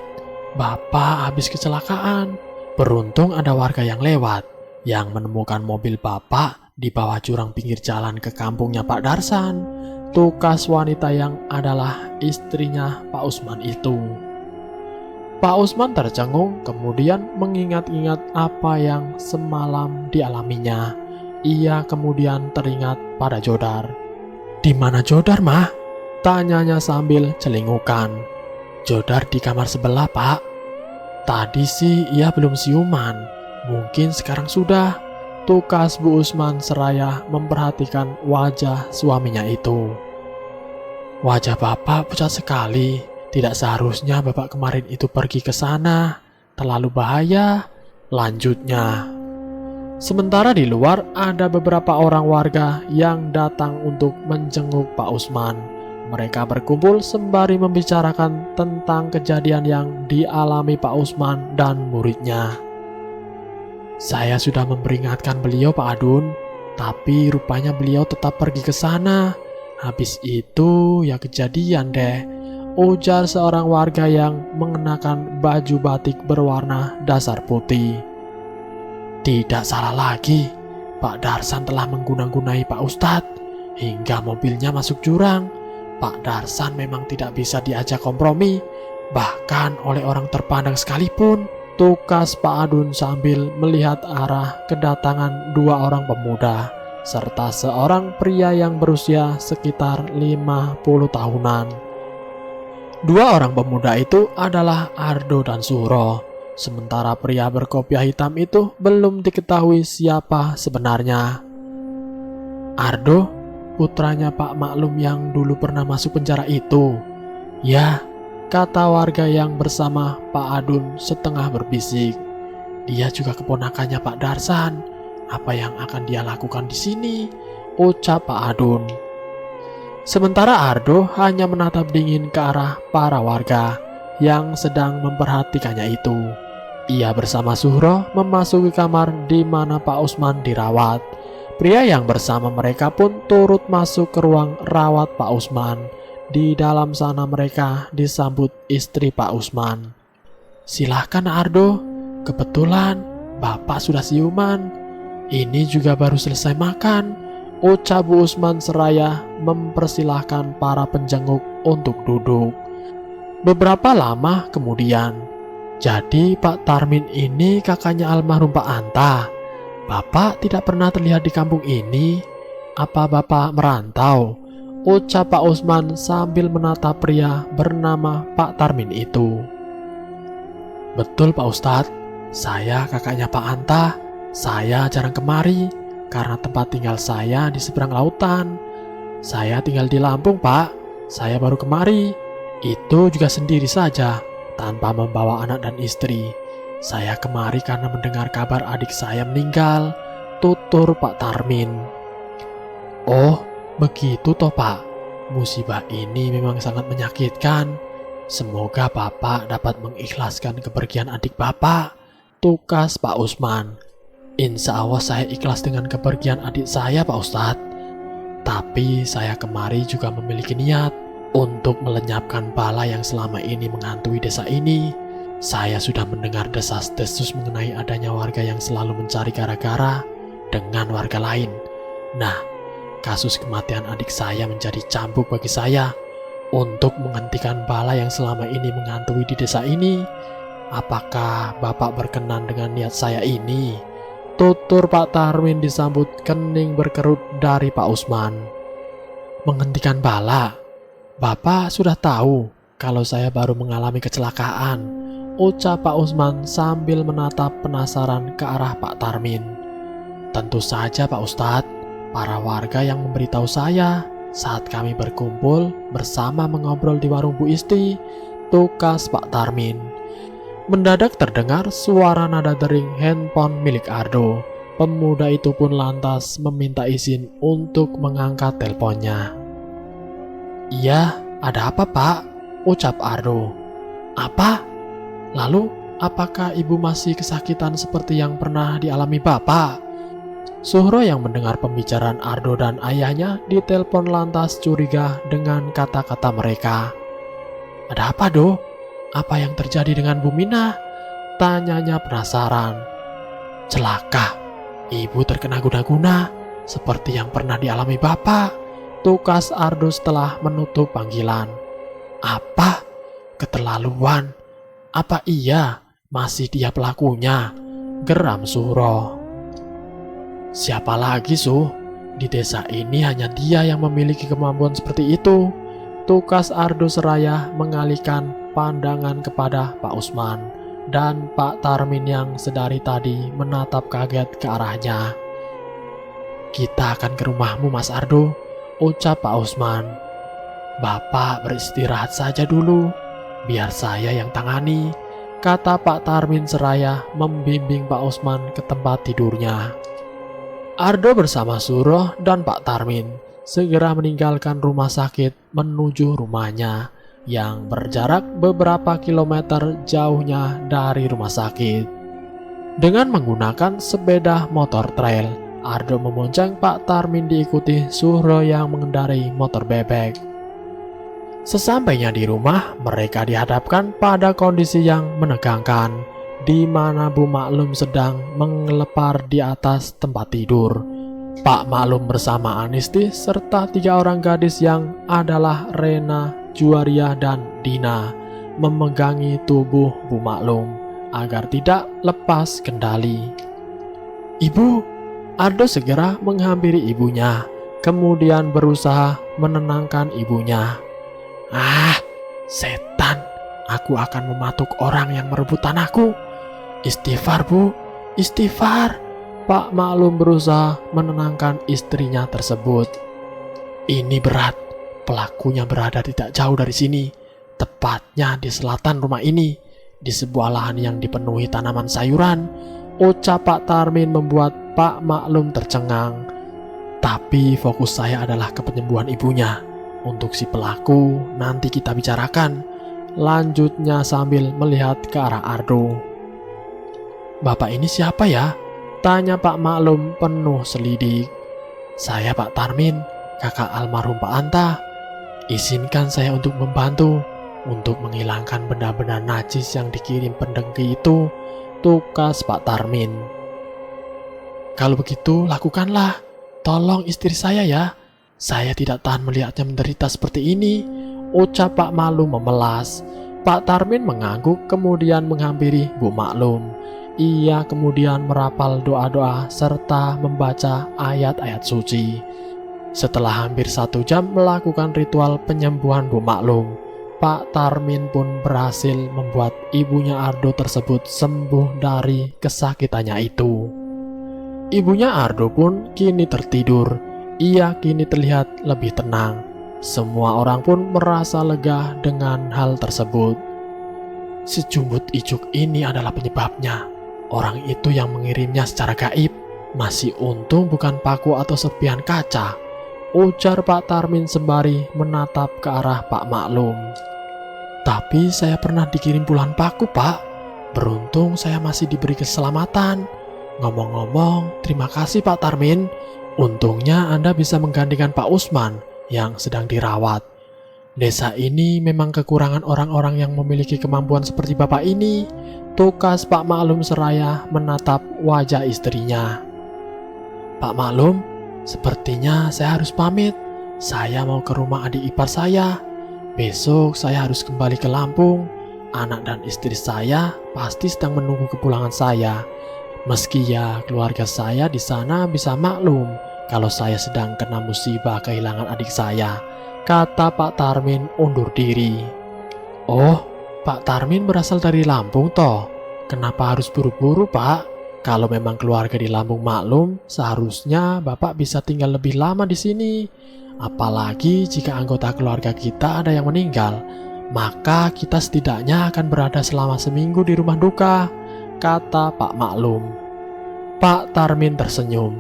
Bapak habis kecelakaan. Beruntung ada warga yang lewat, yang menemukan mobil Bapak di bawah jurang pinggir jalan ke kampungnya Pak Darsan. Tukas wanita yang adalah istrinya Pak Usman itu. Pak Usman tercengung, kemudian mengingat-ingat apa yang semalam dialaminya. Ia kemudian teringat pada Jodar. Di mana Jodar, Mah? Tanyanya sambil celingukan. Jodar di kamar sebelah, Pak. Tadi sih ia belum siuman. Mungkin sekarang sudah. Tukas Bu Usman seraya memperhatikan wajah suaminya itu. Wajah Bapak pucat sekali. Tidak seharusnya Bapak kemarin itu pergi ke sana. Terlalu bahaya. Lanjutnya. Sementara di luar ada beberapa orang warga yang datang untuk menjenguk Pak Usman. Mereka berkumpul sembari membicarakan tentang kejadian yang dialami Pak Usman dan muridnya. Saya sudah memperingatkan beliau, Pak Adun, tapi rupanya beliau tetap pergi ke sana. Habis itu ya kejadian deh, ujar seorang warga yang mengenakan baju batik berwarna dasar putih. Tidak salah lagi, Pak Darsan telah mengguna-gunai Pak Ustadz hingga mobilnya masuk jurang. Pak Darsan memang tidak bisa diajak kompromi, bahkan oleh orang terpandang sekalipun. Tukas Pak Adun sambil melihat arah kedatangan dua orang pemuda, serta seorang pria yang berusia sekitar 50 tahunan. Dua orang pemuda itu adalah Ardo dan Suro, sementara pria berkopiah hitam itu belum diketahui siapa sebenarnya. Ardo, putranya Pak Maklum yang dulu pernah masuk penjara itu. Ya, kata warga yang bersama Pak Adun setengah berbisik. Dia juga keponakannya Pak Darsan. Apa yang akan dia lakukan di sini? Ucap Pak Adun. Sementara Ardo hanya menatap dingin ke arah para warga yang sedang memperhatikannya itu. Ia bersama Suhro memasuki kamar di mana Pak Usman dirawat. Pria yang bersama mereka pun turut masuk ke ruang rawat Pak Usman. Di dalam sana mereka disambut istri Pak Usman. "Silahkan Ardo, kebetulan Bapak sudah siuman. Ini juga baru selesai makan," ucap Bu Usman seraya mempersilahkan para penjenguk untuk duduk. Beberapa lama kemudian, "Jadi Pak Tarmin ini kakaknya almarhum Pak Anta. Bapak tidak pernah terlihat di kampung ini. Apa Bapak merantau?" ucap Pak Usman sambil menatap pria bernama Pak Tarmin itu. "Betul Pak Ustadz, saya kakaknya Pak Anta. Saya jarang kemari karena tempat tinggal saya di seberang lautan. Saya tinggal di Lampung Pak. Saya baru kemari. Itu juga sendiri saja, tanpa membawa anak dan istri. Saya kemari karena mendengar kabar adik saya meninggal," tutur Pak Tarmin. "Oh, begitu toh Pak. Musibah ini memang sangat menyakitkan. Semoga Bapak dapat mengikhlaskan kepergian adik Bapak," tukas Pak Usman. "Insya Allah saya ikhlas dengan kepergian adik saya Pak Ustadz. Tapi saya kemari juga memiliki niat untuk melenyapkan bala yang selama ini menghantui desa ini. Saya sudah mendengar desas-desus mengenai adanya warga yang selalu mencari gara-gara dengan warga lain. Nah, kasus kematian adik saya menjadi cambuk bagi saya. Untuk menghentikan bala yang selama ini menghantui di desa ini, apakah Bapak berkenan dengan niat saya ini?" tutur Pak Tarmin disambut kening berkerut dari Pak Usman. "Menghentikan bala? Bapak sudah tahu kalau saya baru mengalami kecelakaan," ucap Pak Usman sambil menatap penasaran ke arah Pak Tarmin. "Tentu saja Pak Ustadz, para warga yang memberitahu saya saat kami berkumpul bersama mengobrol di warung Bu Isti," tukas Pak Tarmin. Mendadak terdengar suara nada dering handphone milik Ardo. Pemuda itu pun lantas meminta izin untuk mengangkat teleponnya. "Iya, ada apa Pak?" ucap Ardo. "Apa? Lalu, apakah ibu masih kesakitan seperti yang pernah dialami Bapak?" Suhro yang mendengar pembicaraan Ardo dan ayahnya ditelepon lantas curiga dengan kata-kata mereka. "Ada apa Do? Apa yang terjadi dengan Bu Mina?" tanyanya penasaran. "Celaka, ibu terkena guna-guna seperti yang pernah dialami Bapak," tukas Ardo setelah menutup panggilan. "Apa? Keterlaluan. Apa iya masih dia pelakunya?" geram Suhro. "Siapa lagi Suh? Di desa ini hanya dia yang memiliki kemampuan seperti itu," tukas Ardo seraya mengalihkan pandangan kepada Pak Usman dan Pak Tarmin yang sedari tadi menatap kaget ke arahnya. "Kita akan ke rumahmu Mas Ardo," ucap Pak Usman. "Bapak beristirahat saja dulu, biar saya yang tangani," kata Pak Tarmin seraya membimbing Pak Usman ke tempat tidurnya. Ardo bersama Suhro dan Pak Tarmin segera meninggalkan rumah sakit menuju rumahnya yang berjarak beberapa kilometer jauhnya dari rumah sakit. Dengan menggunakan sepeda motor trail, Ardo membonceng Pak Tarmin diikuti Suhro yang mengendarai motor bebek. Sesampainya di rumah, mereka dihadapkan pada kondisi yang menegangkan, di mana Bu Maklum sedang mengelepar di atas tempat tidur. Pak Maklum bersama Anisti serta 3 orang gadis yang adalah Rena, Juwaria, dan Dina memegangi tubuh Bu Maklum agar tidak lepas kendali. "Ibu!" Ardo segera menghampiri ibunya, kemudian berusaha menenangkan ibunya. "Ah, setan, aku akan mematuk orang yang merebut tanahku. Istighfar Bu, istighfar." Pak Maklum berusaha menenangkan istrinya tersebut. "Ini berat, pelakunya berada tidak jauh dari sini, tepatnya di selatan rumah ini, di sebuah lahan yang dipenuhi tanaman sayuran," ucap Pak Tarmin membuat Pak Maklum tercengang. "Tapi fokus saya adalah ke penyembuhan ibunya. Untuk si pelaku nanti kita bicarakan," lanjutnya sambil melihat ke arah Ardo. Bapak ini siapa ya? Tanya Pak Maklum penuh selidik. Saya Pak Tarmin, kakak almarhum Pak Anta. Izinkan saya untuk membantu, untuk menghilangkan benda-benda najis yang dikirim pendengki itu, tukas Pak Tarmin. Kalau begitu lakukanlah, tolong istri saya ya. Saya tidak tahan melihatnya menderita seperti ini, ucap Pak Maklum memelas. Pak Tarmin mengangguk kemudian menghampiri Bu Maklum. Ia kemudian merapal doa-doa serta membaca ayat-ayat suci. Setelah hampir 1 jam melakukan ritual penyembuhan Bu Maklum, Pak Tarmin pun berhasil membuat ibunya Ardo tersebut sembuh dari kesakitannya itu. Ibunya Ardo pun kini tertidur. Ia kini terlihat lebih tenang. Semua orang pun merasa lega dengan hal tersebut. Si Jumbut Ijuk ini adalah penyebabnya. Orang itu yang mengirimnya secara gaib. Masih untung bukan paku atau serpihan kaca, ujar Pak Tarmin sembari menatap ke arah Pak Maklum. Tapi saya pernah dikirim puluhan paku, Pak. Beruntung saya masih diberi keselamatan. Ngomong-ngomong, terima kasih Pak Tarmin. Untungnya Anda bisa menggantikan Pak Usman yang sedang dirawat. Desa ini memang kekurangan orang-orang yang memiliki kemampuan seperti Bapak ini, tukas Pak Maklum seraya menatap wajah istrinya. Pak Maklum, sepertinya saya harus pamit. Saya mau ke rumah adik ipar saya. Besok saya harus kembali ke Lampung. Anak dan istri saya pasti sedang menunggu kepulangan saya. Meski ya keluarga saya di sana bisa maklum kalau saya sedang kena musibah kehilangan adik saya, kata Pak Tarmin undur diri. Oh, Pak Tarmin berasal dari Lampung toh? Kenapa harus buru-buru, Pak? Kalau memang keluarga di Lampung maklum, seharusnya Bapak bisa tinggal lebih lama di sini. Apalagi jika anggota keluarga kita ada yang meninggal, maka kita setidaknya akan berada selama seminggu di rumah duka, kata Pak Maklum. Pak Tarmin tersenyum.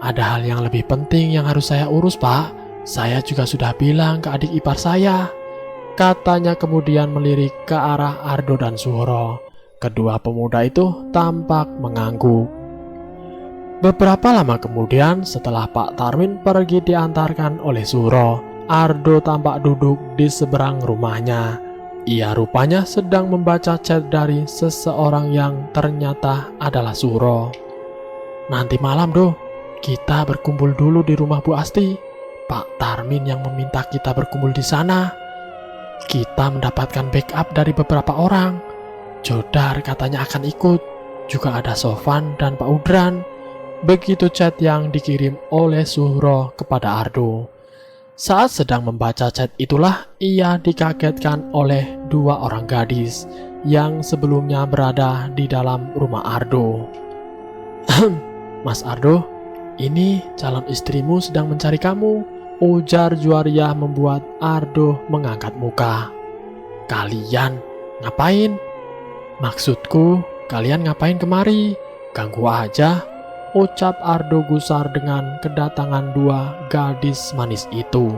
Ada hal yang lebih penting yang harus saya urus, Pak. Saya juga sudah bilang ke adik ipar saya, katanya kemudian melirik ke arah Ardo dan Suhoro. Kedua pemuda itu tampak mengangguk. Beberapa lama kemudian setelah Pak Tarmin pergi diantarkan oleh Suhoro, Ardo tampak duduk di seberang rumahnya. Ia rupanya sedang membaca chat dari seseorang yang ternyata adalah Suhoro. Nanti malam doh, kita berkumpul dulu di rumah Bu Asti. Pak Tarmin yang meminta kita berkumpul di sana. Kita mendapatkan backup dari beberapa orang. Jodar katanya akan ikut. Juga ada Sofan dan Pak Udran. Begitu chat yang dikirim oleh Suhoro kepada Ardo. Saat sedang membaca chat itulah ia dikagetkan oleh 2 orang gadis yang sebelumnya berada di dalam rumah Ardo. Mas Ardo, ini calon istrimu sedang mencari kamu, ujar Juwaria membuat Ardo mengangkat muka. Kalian ngapain? Maksudku, kalian ngapain kemari? Ganggu aja, ucap Ardo gusar dengan kedatangan 2 gadis manis itu.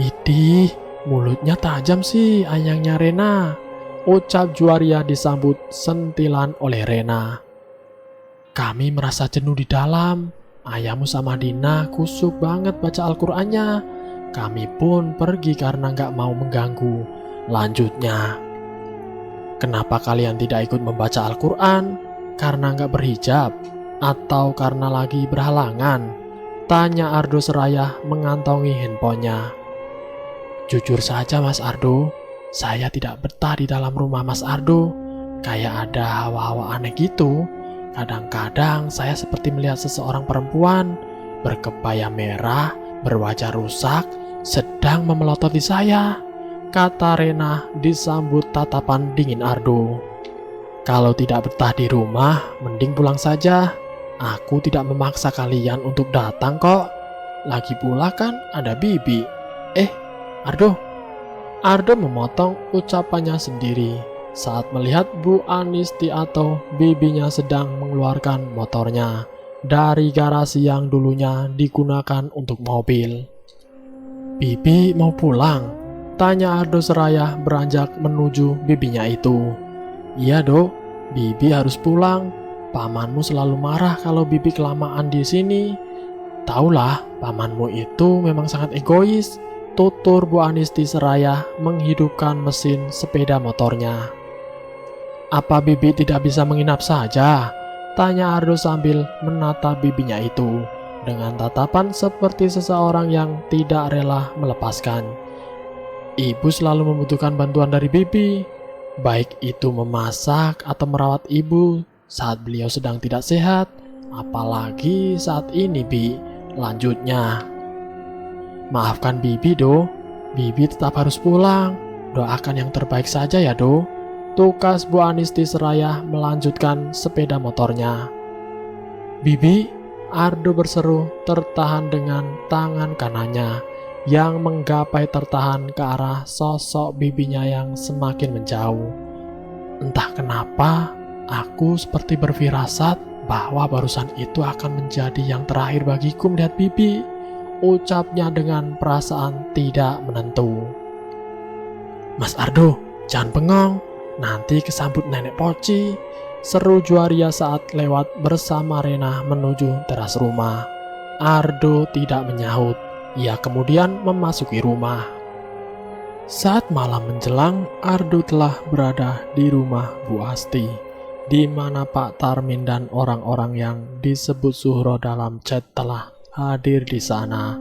Idih, mulutnya tajam sih ayangnya Rena, ucap Juwaria disambut sentilan oleh Rena. Kami merasa jenuh di dalam. Ayahmu sama Dina kusuk banget baca Al-Qur'annya. Kami pun pergi karena gak mau mengganggu, lanjutnya. Kenapa kalian tidak ikut membaca Al-Qur'an? Karena gak berhijab? Atau karena lagi berhalangan? Tanya Ardo seraya mengantongi handphonenya. Jujur saja Mas Ardo, saya tidak betah di dalam rumah Mas Ardo. Kayak ada hawa-hawa aneh gitu. Kadang-kadang saya seperti melihat seseorang perempuan berkebaya merah, berwajah rusak, sedang memelototi saya, kata Rena disambut tatapan dingin Ardo. Kalau tidak betah di rumah, mending pulang saja. Aku tidak memaksa kalian untuk datang kok. Lagi pula kan ada Bibi. Ardo. Ardo memotong ucapannya sendiri saat melihat Bu Anisti atau bibinya sedang mengeluarkan motornya dari garasi yang dulunya digunakan untuk mobil. Bibi mau pulang? Tanya Ardo seraya beranjak menuju bibinya itu. Iya dok, Bibi harus pulang. Pamanmu selalu marah kalau Bibi kelamaan di sini. Taulah, pamanmu itu memang sangat egois, tutur Bu Anisti seraya menghidupkan mesin sepeda motornya. Apa Bibi tidak bisa menginap saja? Tanya Ardo sambil menatap bibinya itu dengan tatapan seperti seseorang yang tidak rela melepaskan. Ibu selalu membutuhkan bantuan dari Bibi, baik itu memasak atau merawat ibu saat beliau sedang tidak sehat, apalagi saat ini, Bi. Lanjutnya, maafkan Bibi, Do. Bibi tetap harus pulang. Doakan yang terbaik saja ya, Do. Tukas Bu Anisti seraya melanjutkan sepeda motornya. Bibi, Ardo berseru tertahan dengan tangan kanannya yang menggapai tertahan ke arah sosok bibinya yang semakin menjauh. Entah kenapa, aku seperti berfirasat bahwa barusan itu akan menjadi yang terakhir bagiku melihat Bibi, ucapnya dengan perasaan tidak menentu. Mas Ardo, jangan bengong, nanti kesambut nenek Poci, seru Juaria saat lewat bersama Rena menuju teras rumah. Ardo tidak menyahut, ia kemudian memasuki rumah. Saat malam menjelang, Ardo telah berada di rumah Bu Asti, di mana Pak Tarmin dan orang-orang yang disebut Suhro dalam chat telah hadir di sana.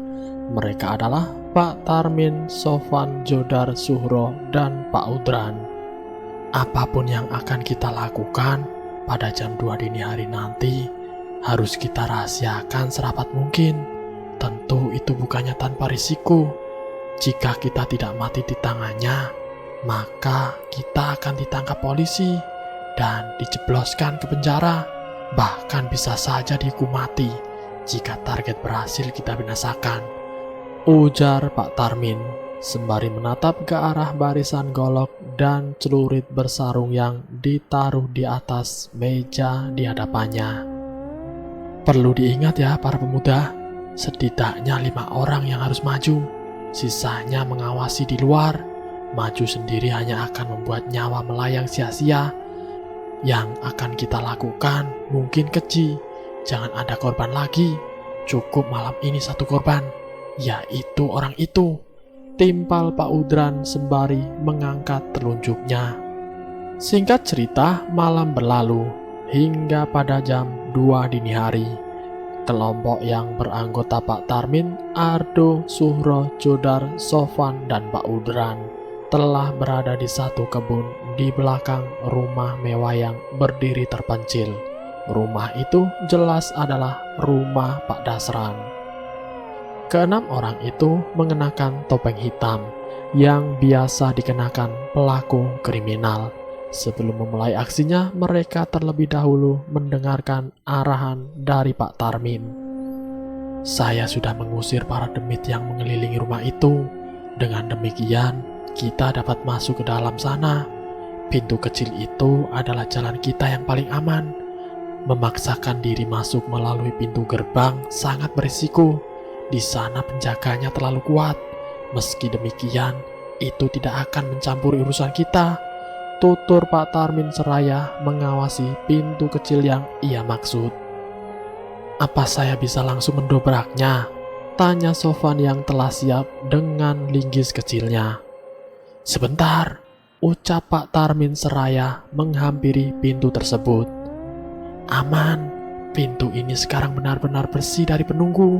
Mereka adalah Pak Tarmin, Sofan, Jodar, Suhro, dan Pak Udran. Apapun yang akan kita lakukan pada jam 2 dini hari nanti, harus kita rahasiakan serapat mungkin. Tentu itu bukannya tanpa risiko. Jika kita tidak mati di tangannya, maka kita akan ditangkap polisi dan dijebloskan ke penjara, bahkan bisa saja dihukum mati jika target berhasil kita binasakan, ujar Pak Tarmin sembari menatap ke arah barisan golok dan celurit bersarung yang ditaruh di atas meja di hadapannya. Perlu diingat ya para pemuda, setidaknya 5 orang yang harus maju, sisanya mengawasi di luar. Maju sendiri hanya akan membuat nyawa melayang sia-sia. Yang akan kita lakukan mungkin keji, jangan ada korban lagi. Cukup malam ini 1 korban, yaitu orang itu, timpal Pak Udran sembari mengangkat telunjuknya. Singkat cerita, malam berlalu hingga pada jam 2 dini hari. Kelompok yang beranggota Pak Tarmin, Ardo, Suhro, Jodar, Sofan, dan Pak Udran telah berada di satu kebun di belakang rumah mewah yang berdiri terpencil. Rumah itu jelas adalah rumah Pak Dasran. Keenam orang itu mengenakan topeng hitam yang biasa dikenakan pelaku kriminal. Sebelum memulai aksinya, mereka terlebih dahulu mendengarkan arahan dari Pak Tarmin. Saya sudah mengusir para demit yang mengelilingi rumah itu. Dengan demikian, kita dapat masuk ke dalam sana. Pintu kecil itu adalah jalan kita yang paling aman. Memaksakan diri masuk melalui pintu gerbang sangat berisiko. Di sana penjaganya terlalu kuat. Meski demikian, itu tidak akan mencampuri urusan kita, tutur Pak Tarmin seraya mengawasi pintu kecil yang ia maksud. Apa saya bisa langsung mendobraknya? Tanya Sofan yang telah siap dengan linggis kecilnya. Sebentar, ucap Pak Tarmin seraya menghampiri pintu tersebut. Aman, pintu ini sekarang benar-benar bersih dari penunggu,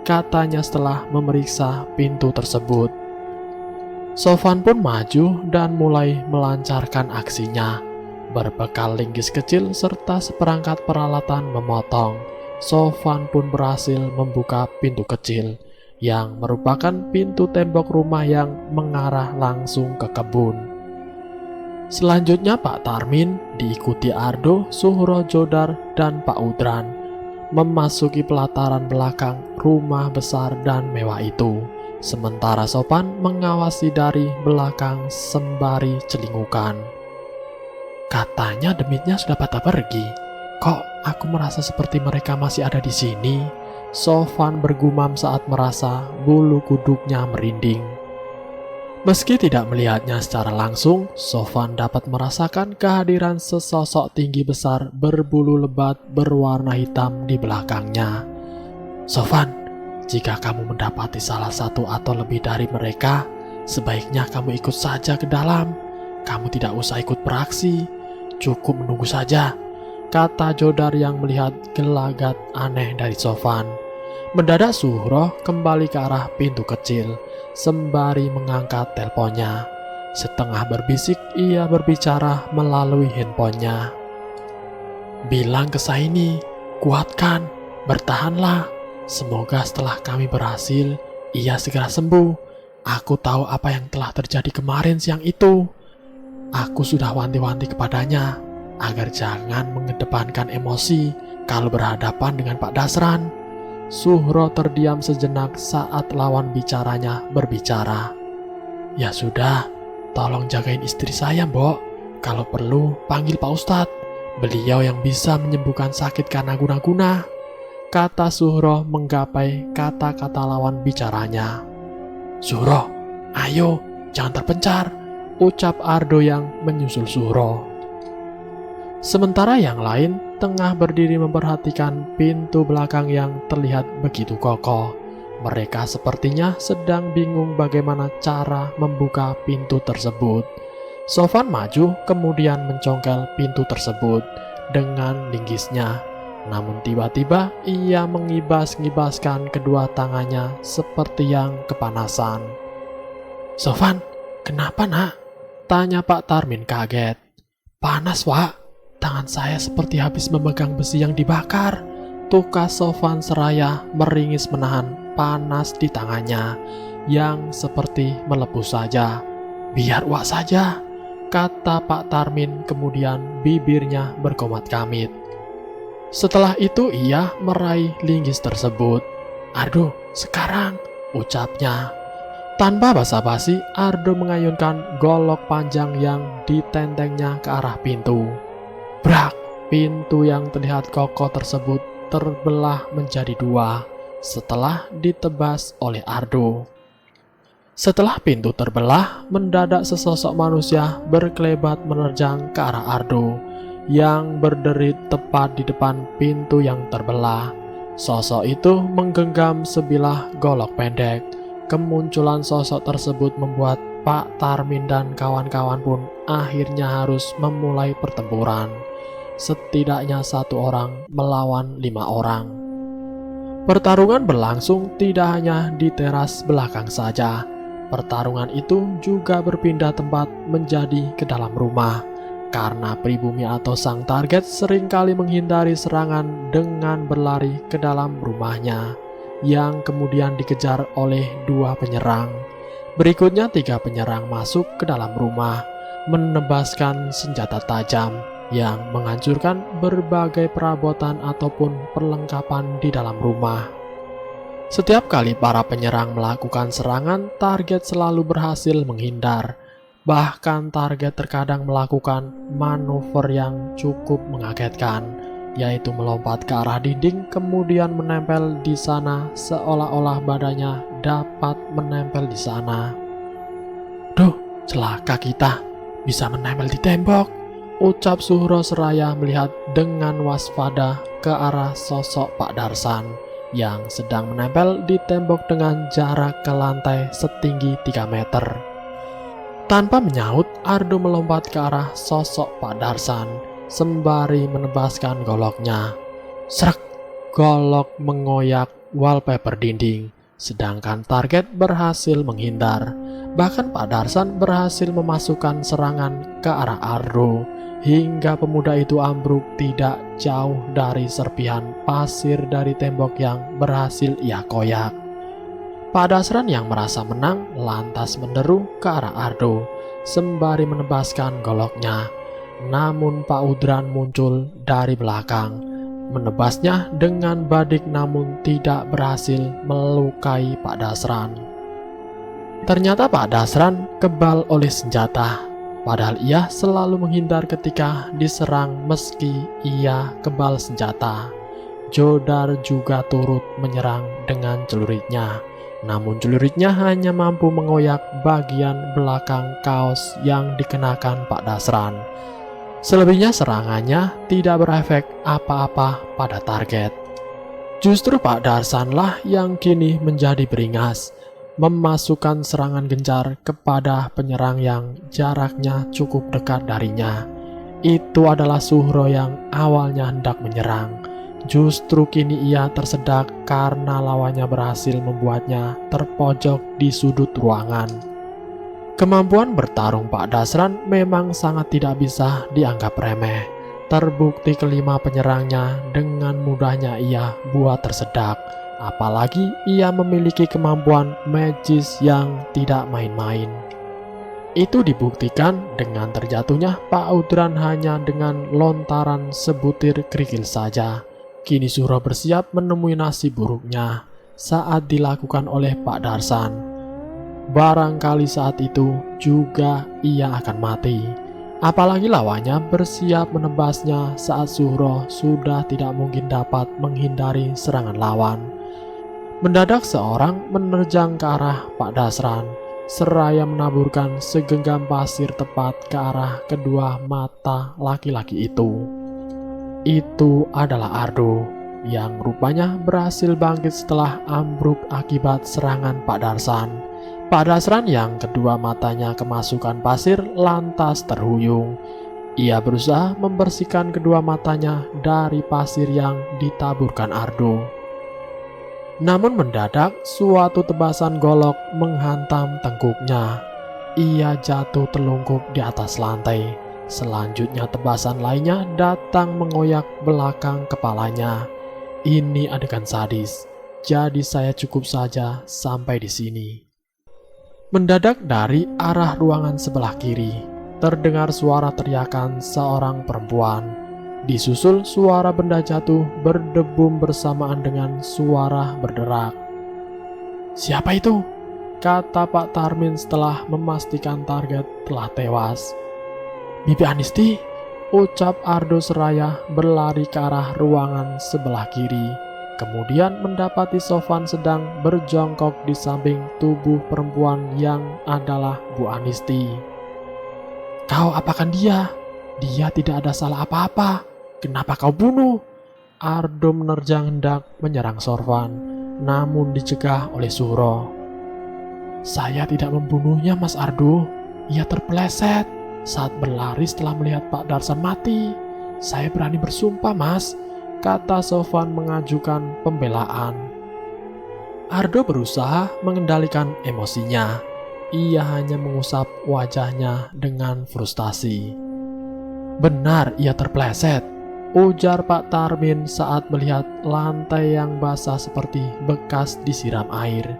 katanya setelah memeriksa pintu tersebut. Sofan pun maju dan mulai melancarkan aksinya. Berbekal linggis kecil serta seperangkat peralatan memotong, Sofan pun berhasil membuka pintu kecil yang merupakan pintu tembok rumah yang mengarah langsung ke kebun. Selanjutnya Pak Tarmin diikuti Ardo, Suhro, Jodar, dan Pak Udran memasuki pelataran belakang rumah besar dan mewah itu. Sementara Sofan mengawasi dari belakang sembari celingukan. Katanya demitnya sudah pada pergi. Kok aku merasa seperti mereka masih ada di sini? Sofan bergumam saat merasa bulu kuduknya merinding. Meski tidak melihatnya secara langsung, Sofan dapat merasakan kehadiran sesosok tinggi besar berbulu lebat berwarna hitam di belakangnya. Sofan, jika kamu mendapati salah satu atau lebih dari mereka, sebaiknya kamu ikut saja ke dalam. Kamu tidak usah ikut beraksi, cukup menunggu saja, kata Jodar yang melihat gelagat aneh dari Sofan. Mendadak Zuhro kembali ke arah pintu kecil, sembari mengangkat teleponnya. Setengah berbisik ia berbicara melalui handphonenya. Bilang ke Saini, kuatkan, bertahanlah. Semoga setelah kami berhasil, ia segera sembuh. Aku tahu apa yang telah terjadi kemarin siang itu. Aku sudah wanti-wanti kepadanya, agar jangan mengedepankan emosi kalau berhadapan dengan Pak Dasran. Zuhro terdiam sejenak saat lawan bicaranya berbicara. Ya sudah, tolong jagain istri saya, Mbok. Kalau perlu, panggil Pak Ustadz. Beliau yang bisa menyembuhkan sakit karena guna-guna, kata Zuhro menggapai kata-kata lawan bicaranya. Zuhro, ayo, jangan terpencar, ucap Ardo yang menyusul Zuhro. Sementara yang lain tengah berdiri memperhatikan pintu belakang yang terlihat begitu kokoh. Mereka sepertinya sedang bingung bagaimana cara membuka pintu tersebut. Sofan maju kemudian mencongkel pintu tersebut dengan linggisnya. Namun tiba-tiba ia mengibas-ngibaskan kedua tangannya seperti yang kepanasan. Sofan, kenapa nak? Tanya Pak Tarmin kaget. Panas, Wak. Tangan saya seperti habis memegang besi yang dibakar. Tukas Sofan seraya meringis menahan panas di tangannya yang seperti melepuh saja. Biar Wak saja, kata Pak Tarmin kemudian bibirnya berkomat-kamit. Setelah itu ia meraih linggis tersebut. Aduh, sekarang, ucapnya. Tanpa basa-basi, Ardo mengayunkan golok panjang yang ditentengnya ke arah pintu. Brak! Pintu yang terlihat kokoh tersebut terbelah menjadi dua setelah ditebas oleh Ardo. Setelah pintu terbelah, mendadak sesosok manusia berkelebat menerjang ke arah Ardo yang berderit tepat di depan pintu yang terbelah. Sosok itu menggenggam sebilah golok pendek. Kemunculan sosok tersebut membuat Pak Tarmin dan kawan-kawan pun akhirnya harus memulai pertempuran. Setidaknya 1 orang melawan 5 orang. Pertarungan berlangsung tidak hanya di teras belakang saja. Pertarungan itu juga berpindah tempat menjadi ke dalam rumah, karena pribumi atau sang target seringkali menghindari serangan dengan berlari ke dalam rumahnya, yang kemudian dikejar oleh 2 penyerang. Berikutnya 3 penyerang masuk ke dalam rumah, menebaskan senjata tajam yang menghancurkan berbagai perabotan ataupun perlengkapan di dalam rumah. Setiap kali para penyerang melakukan serangan, target selalu berhasil menghindar. Bahkan target terkadang melakukan manuver yang cukup mengagetkan, yaitu melompat ke arah dinding kemudian menempel di sana seolah-olah badannya dapat menempel di sana. Duh, celaka kita, bisa menempel di tembok, ucap Zuhro seraya melihat dengan waspada ke arah sosok Pak Darsan yang sedang menempel di tembok dengan jarak ke lantai setinggi 3 meter. Tanpa menyaut, Ardo melompat ke arah sosok Pak Darsan sembari menebaskan goloknya. Srek, golok mengoyak wallpaper dinding, sedangkan target berhasil menghindar. Bahkan Pak Darsan berhasil memasukkan serangan ke arah Ardo, hingga pemuda itu ambruk tidak jauh dari serpihan pasir dari tembok yang berhasil ia koyak. Pak Dasran yang merasa menang lantas menderu ke arah Ardo sembari menebaskan goloknya. Namun Pak Udran muncul dari belakang, menebasnya dengan badik namun tidak berhasil melukai Pak Dasran. Ternyata Pak Dasran kebal oleh senjata, padahal ia selalu menghindar ketika diserang meski ia kebal senjata. Jodar juga turut menyerang dengan celuritnya, namun celuritnya hanya mampu mengoyak bagian belakang kaos yang dikenakan Pak Dasran. Selebihnya serangannya tidak berefek apa-apa pada target. Justru Pak Darsanlah yang kini menjadi beringas, memasukkan serangan gencar kepada penyerang yang jaraknya cukup dekat darinya. Itu adalah Suhro yang awalnya hendak menyerang. Justru kini ia tersedak karena lawannya berhasil membuatnya terpojok di sudut ruangan. Kemampuan bertarung Pak Dasran memang sangat tidak bisa dianggap remeh. Terbukti kelima penyerangnya dengan mudahnya ia buat tersedak. Apalagi ia memiliki kemampuan magis yang tidak main-main. Itu dibuktikan dengan terjatuhnya Pak Udran hanya dengan lontaran sebutir kerikil saja. Kini Suhro bersiap menemui nasib buruknya saat dilakukan oleh Pak Darsan. Barangkali saat itu juga ia akan mati. Apalagi lawannya bersiap menebasnya saat Suhro sudah tidak mungkin dapat menghindari serangan lawan. Mendadak seorang menerjang ke arah Pak Dasran, seraya menaburkan segenggam pasir tepat ke arah kedua mata laki-laki itu. Itu adalah Ardo, yang rupanya berhasil bangkit setelah ambruk akibat serangan Pak Darsan. Pak Dasran yang kedua matanya kemasukan pasir lantas terhuyung. Ia berusaha membersihkan kedua matanya dari pasir yang ditaburkan Ardo. Namun mendadak suatu tebasan golok menghantam tengkuknya. Ia jatuh telungkup di atas lantai. Selanjutnya tebasan lainnya datang mengoyak belakang kepalanya. Ini adegan sadis. Jadi saya cukup saja sampai di sini. Mendadak dari arah ruangan sebelah kiri terdengar suara teriakan seorang perempuan. Disusul suara benda jatuh berdebum bersamaan dengan suara berderak. "Siapa itu?" kata Pak Tarmin setelah memastikan target telah tewas. "Bibi Anisti," ucap Ardo seraya berlari ke arah ruangan sebelah kiri. Kemudian mendapati Sofan sedang berjongkok di samping tubuh perempuan yang adalah Bu Anisti. "Kau apakan dia? Dia tidak ada salah apa-apa. Kenapa kau bunuh?" Ardo menerjang hendak menyerang Sofan, namun dicegah oleh Suhro. "Saya tidak membunuhnya, Mas Ardo. Ia terpeleset saat berlari setelah melihat Pak Darsan mati. Saya berani bersumpah, Mas," kata Sofan mengajukan pembelaan. Ardo berusaha mengendalikan emosinya. Ia hanya mengusap wajahnya dengan frustasi. "Benar, ia terpeleset," ujar Pak Tarmin saat melihat lantai yang basah seperti bekas disiram air.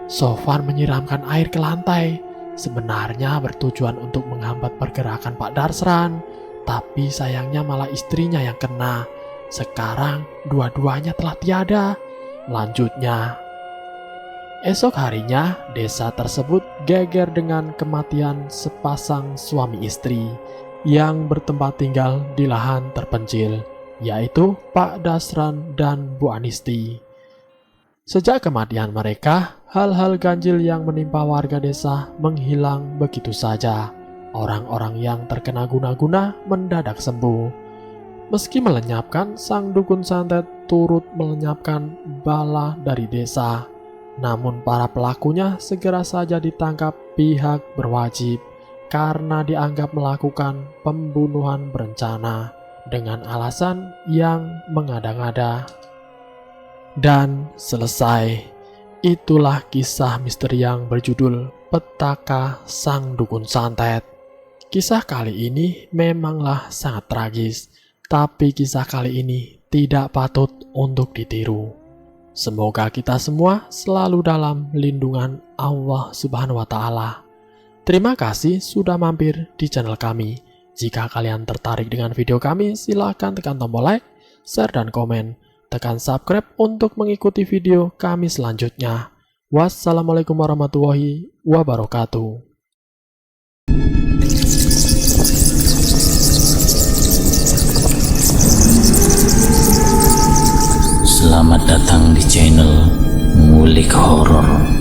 Sofan menyiramkan air ke lantai. Sebenarnya bertujuan untuk menghambat pergerakan Pak Darsran, tapi sayangnya malah istrinya yang kena. Sekarang dua-duanya telah tiada. Lanjutnya, esok harinya desa tersebut geger dengan kematian sepasang suami istri yang bertempat tinggal di lahan terpencil, yaitu Pak Dasran dan Bu Anisti. Sejak kematian mereka, hal-hal ganjil yang menimpa warga desa menghilang begitu saja. Orang-orang yang terkena guna-guna mendadak sembuh. Meski melenyapkan, sang dukun santet turut melenyapkan bala dari desa. Namun para pelakunya segera saja ditangkap pihak berwajib karena dianggap melakukan pembunuhan berencana dengan alasan yang mengada-ngada. Dan selesai. Itulah kisah misteri yang berjudul Petaka Sang Dukun Santet. Kisah kali ini memanglah sangat tragis. Tapi kisah kali ini tidak patut untuk ditiru. Semoga kita semua selalu dalam lindungan Allah Subhanahu wa Ta'ala. Terima kasih sudah mampir di channel kami. Jika kalian tertarik dengan video kami, silahkan tekan tombol like, share, dan komen. Tekan subscribe untuk mengikuti video kami selanjutnya. Wassalamualaikum warahmatullahi wabarakatuh. Selamat datang di channel Ngulik horor.